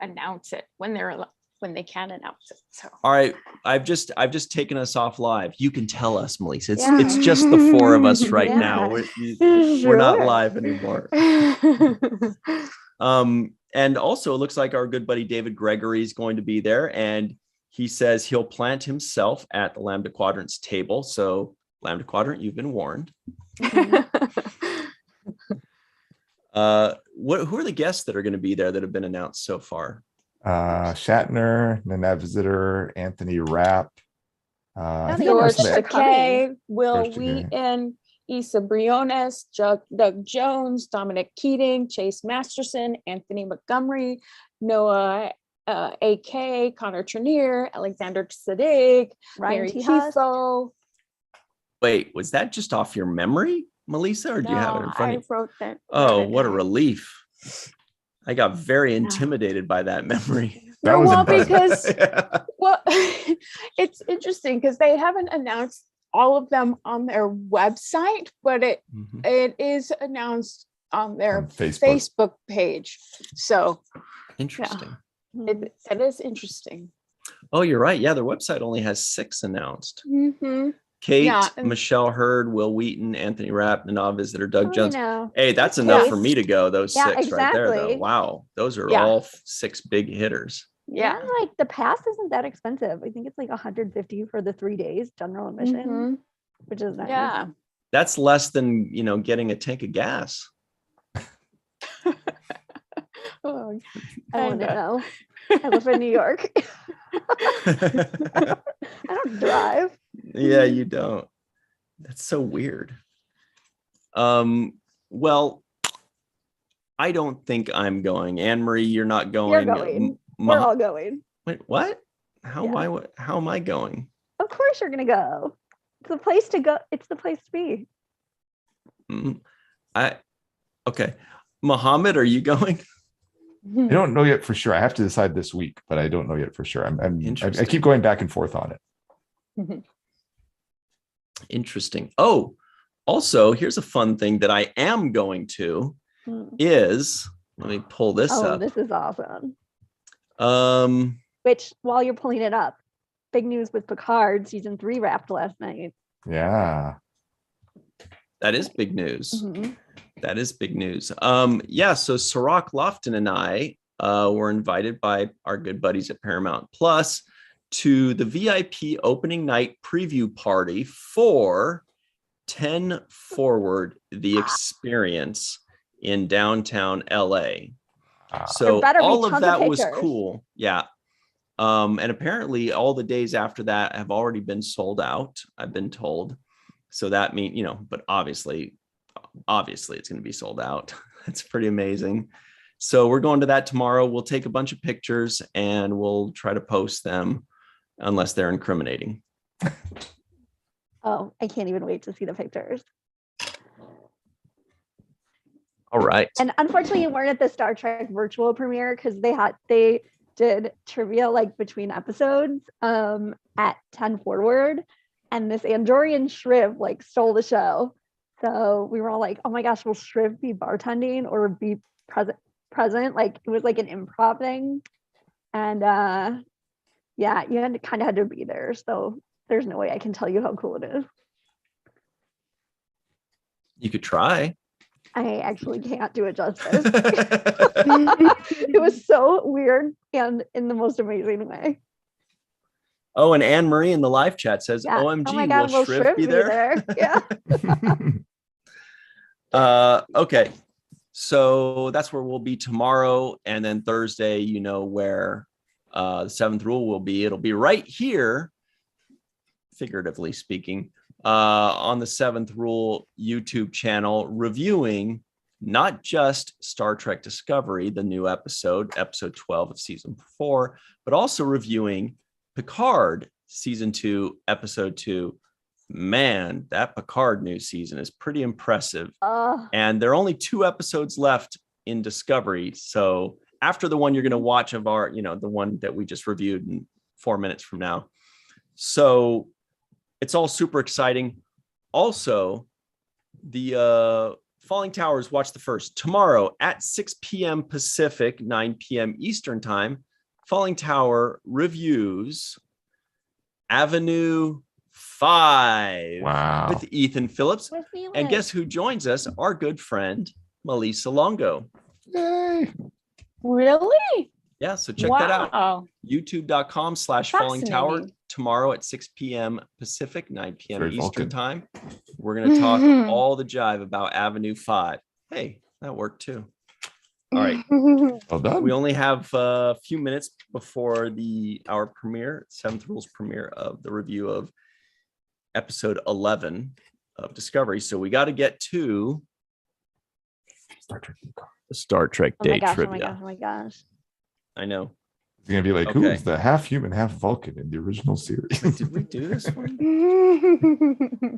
announce it when they can announce it. So all right, I've just taken us off live. You can tell us, Melissa. It's just the four of us right now. We're not live anymore. And also it looks like our good buddy David Gregory is going to be there, and he says he'll plant himself at the Lambda Quadrant's table. So Lambda Quadrant, you've been warned. Who are the guests that are going to be there that have been announced so far? Shatner, Nana Visitor, Anthony Rapp, George Takei, Will Wheaton, Issa Briones, Doug Jones, Dominic Keating, Chase Masterson, Anthony Montgomery, Noah AK, Connor Trenier, Alexander Siddig, Mary Kifo. Wait, was that just off your memory, Melissa, or do you have it in front of you? I wrote that. Oh, what a relief. I got very intimidated by that memory. Because it's interesting because they haven't announced all of them on their website, but it is announced on their Facebook page. So interesting. It is interesting. Oh, you're right. Yeah, their website only has 6 announced. Kate, Michelle Hurd, Will Wheaton, Anthony Rapp, Nana Visitor, Doug Jones. Hey, that's enough for me to go. Those 6 right there, though. Wow, those are all 6 big hitters. Yeah. And like the pass isn't that expensive. I think it's like 150 for the 3 days general admission, which is nice. Yeah. That's less than, getting a tank of gas. Oh, I want to know. I live in New York. I don't drive. Yeah, you don't. That's so weird. Well, I don't think I'm going. Anne-Marie, you're not going. You're going. We're all going. Wait, what? How am I going? Of course you're gonna go. It's the place to go. It's the place to be. Okay. Muhammad, are you going? I don't know yet for sure. I have to decide this week, but I don't know yet for sure. I keep going back and forth on it. Interesting. Oh, also, here's a fun thing that I am going to is, let me pull this up. This is awesome. Which, while you're pulling it up, big news with Picard season 3 wrapped last night. Yeah. That is big news. That is big news. So Sirach Lofton and I were invited by our good buddies at Paramount Plus to the VIP opening night preview party for 10 Forward, the experience in downtown LA. So all of that was cool. Yeah. And apparently all the days after that have already been sold out, I've been told. So that means, but obviously it's going to be sold out. That's pretty amazing. So we're going to that tomorrow. We'll take a bunch of pictures and we'll try to post them unless they're incriminating. Oh, I can't even wait to see the pictures. All right. And unfortunately, you weren't at the Star Trek virtual premiere because they did trivia like between episodes at 10 Forward, and this Andorian Shriv like stole the show. So we were all like, oh my gosh, will Shriv be bartending or be present? Like it was like an improv thing. And you had to be there. So there's no way I can tell you how cool it is. You could try. I actually can't do it justice. It was so weird and in the most amazing way. Oh, and Anne-Marie in the live chat says, OMG, oh my God, will Shriv be there? Yeah. Okay. So that's where we'll be tomorrow. And then Thursday, where the 7th rule will be. It'll be right here, figuratively speaking, on the 7th Rule YouTube channel, reviewing not just Star Trek Discovery, the new episode 12 of season 4, but also reviewing Picard season 2, episode 2. Man, that Picard new season is pretty impressive. And there are only 2 episodes left in Discovery. So after the one you're going to watch of our, the one that we just reviewed in 4 minutes from now. So it's all super exciting. Also, the Falling Towers, watch the first. Tomorrow at 6 p.m. Pacific, 9 p.m. Eastern time, Falling Tower reviews Avenue 5 with Ethan Phillips. And guess who joins us? Our good friend, Melissa Longo. Yay. Really? Yeah, so check that out. YouTube.com/Falling Tower tomorrow at 6 p.m. Pacific, 9 p.m. Eastern time. We're going to talk all the jive about Avenue 5. Hey, that worked too. All right. Well done. We only have a few minutes before our premiere, 7th Rules premiere of the review of episode 11 of Discovery. So we got to get to the Star Trek Day trivia. Oh my gosh. I know. It's going to be like, who's the half human, half Vulcan in the original series? Wait, did we do this one?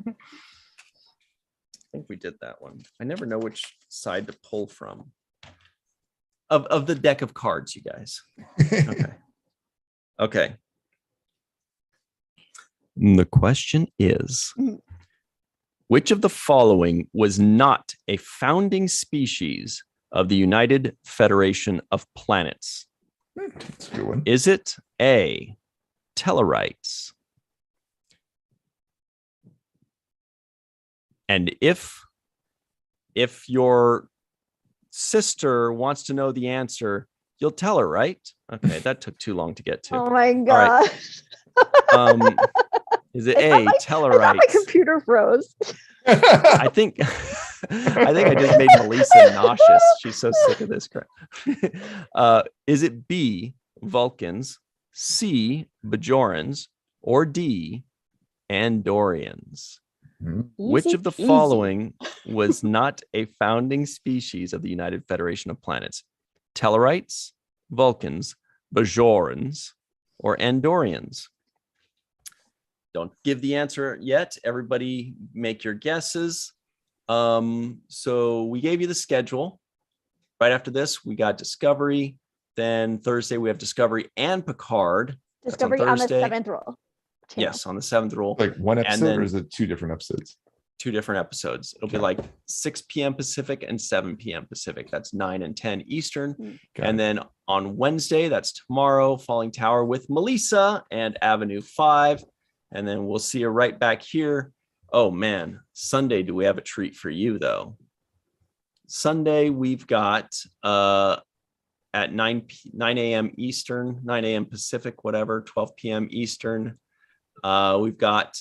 I think we did that one. I never know which side to pull from. Of the deck of cards, you guys. Okay. The question is, which of the following was not a founding species of the United Federation of Planets? That's a good one. Is it A, Tellarites? And if your sister wants to know the answer, You'll tell her, right? Okay, that took too long to get to. Oh my gosh. Right. Is it A, Tellarites? My computer froze. I think I just made Melissa nauseous. She's so sick of this crap. Is it B, Vulcans, C, Bajorans, or D, Andorians? Which of the following was not a founding species of the United Federation of Planets? Tellarites, Vulcans, Bajorans, or Andorians? Don't give the answer yet. Everybody make your guesses. So we gave you the schedule. Right after this, we got Discovery. Then Thursday, we have Discovery and Picard. Discovery on the 7th rule. Yes, on the 7th rule. Like one episode, or is it 2 different episodes? 2 different episodes. It'll be like 6 p.m. Pacific and 7 p.m. Pacific. That's 9 and 10 Eastern. And then on Wednesday, that's tomorrow, Falling Tower with Melissa and Avenue 5. And then we'll see you right back here. Oh man, Sunday, do we have a treat for you though? Sunday, we've got at 9 a.m. Eastern, 9 a.m. Pacific, whatever, 12 p.m. Eastern. We've got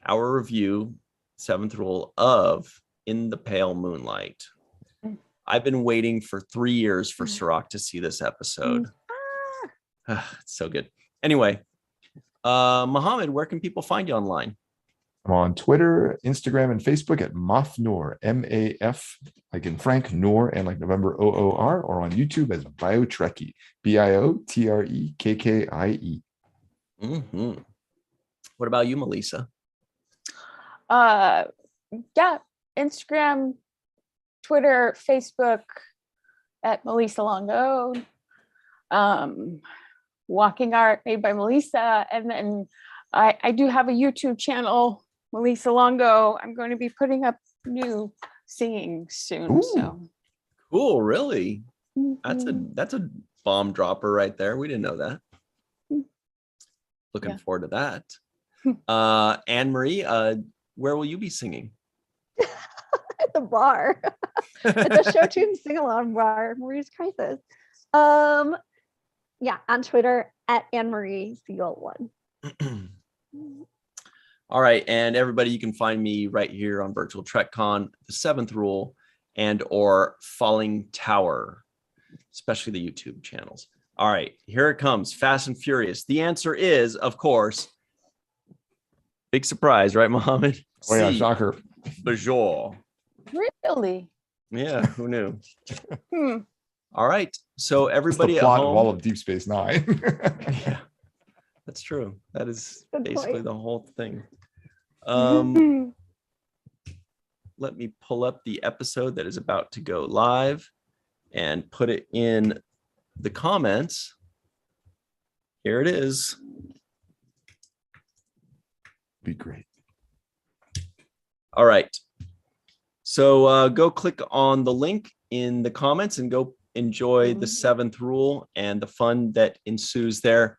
our review, 7th rule of In the Pale Moonlight. I've been waiting for 3 years for Sirach to see this episode. It's so good. Anyway, Mohammed, where can people find you online? I'm on Twitter, Instagram, and Facebook at Mafnoor, M-A-F, like in Frank, Noor, and like November, O-O-R, or on YouTube as Biotrekkie, B-I-O-T-R-E-K-K-I-E. Mm-hmm. What about you, Melissa? Yeah, Instagram, Twitter, Facebook at Melissa Longo. Walking art made by Melissa, and then I do have a YouTube channel, Melissa Longo. I'm going to be putting up new singing soon. Ooh. So Cool, really? That's a bomb dropper right there. We didn't know that. Looking forward to that. Anne-Marie, where will you be singing? At the bar. At the Show Tune Sing Along bar, Marie's Crisis. Yeah, on Twitter at Anne-Marie Siegel1. All right, and everybody, you can find me right here on Virtual TrekCon, the 7th rule, and or Falling Tower, especially the YouTube channels. All right, here it comes, Fast and Furious. The answer is, of course, big surprise, right, Mohammed? Oh yeah, shocker. Bajor. really, Yeah, who knew? All right, so everybody It's the plot at home, of all of Deep Space Nine. yeah, that's true. That is Good basically point. the whole thing. Let me pull up the episode that is about to go live and put it in the comments. Here it is. Be great. All right. So go click on the link in the comments and go enjoy the 7th rule and the fun that ensues there.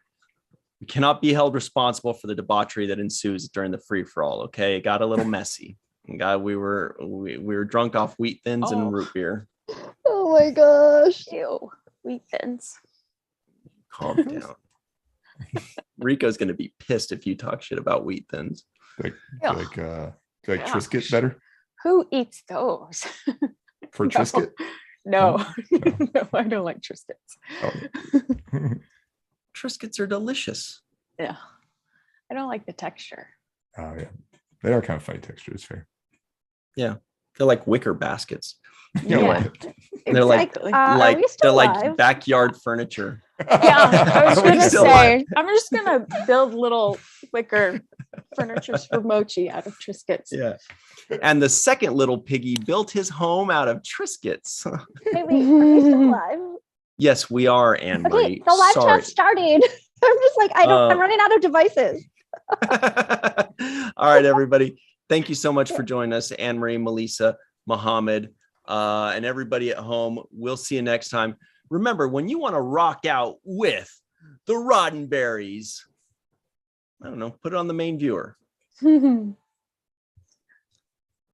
We cannot be held responsible for the debauchery that ensues during the free-for-all. Okay, it got a little messy. We were drunk off wheat thins and root beer. Oh my gosh. ew, wheat thins. Calm down. Rico's gonna be pissed if you talk shit about wheat thins. Like Yeah. Triscuit better Who eats those? for Triscuit? No, no, I don't like Triscuits. Oh. Triscuits are delicious. Yeah, I don't like the texture. Oh yeah, they are kind of funny texture. It's fair. Yeah, they're like wicker baskets. Yeah. They're like Exactly. Are we still they're live? like backyard furniture. Yeah, I was Are we gonna still say I'm just gonna build little wicker furniture for Mochi out of Triscuits. Yeah. And the second little piggy built his home out of Triscuits. Wait, are we still live? Yes, we are, Anne-Marie. Okay, the live Sorry. chat started. I'm just like, I'm running out of devices. All right, everybody. Thank you so much for joining us, Anne-Marie, Melissa, Mohammed, and everybody at home. We'll see you next time. Remember, when you want to rock out with the Roddenberries, I don't know, put it on the main viewer.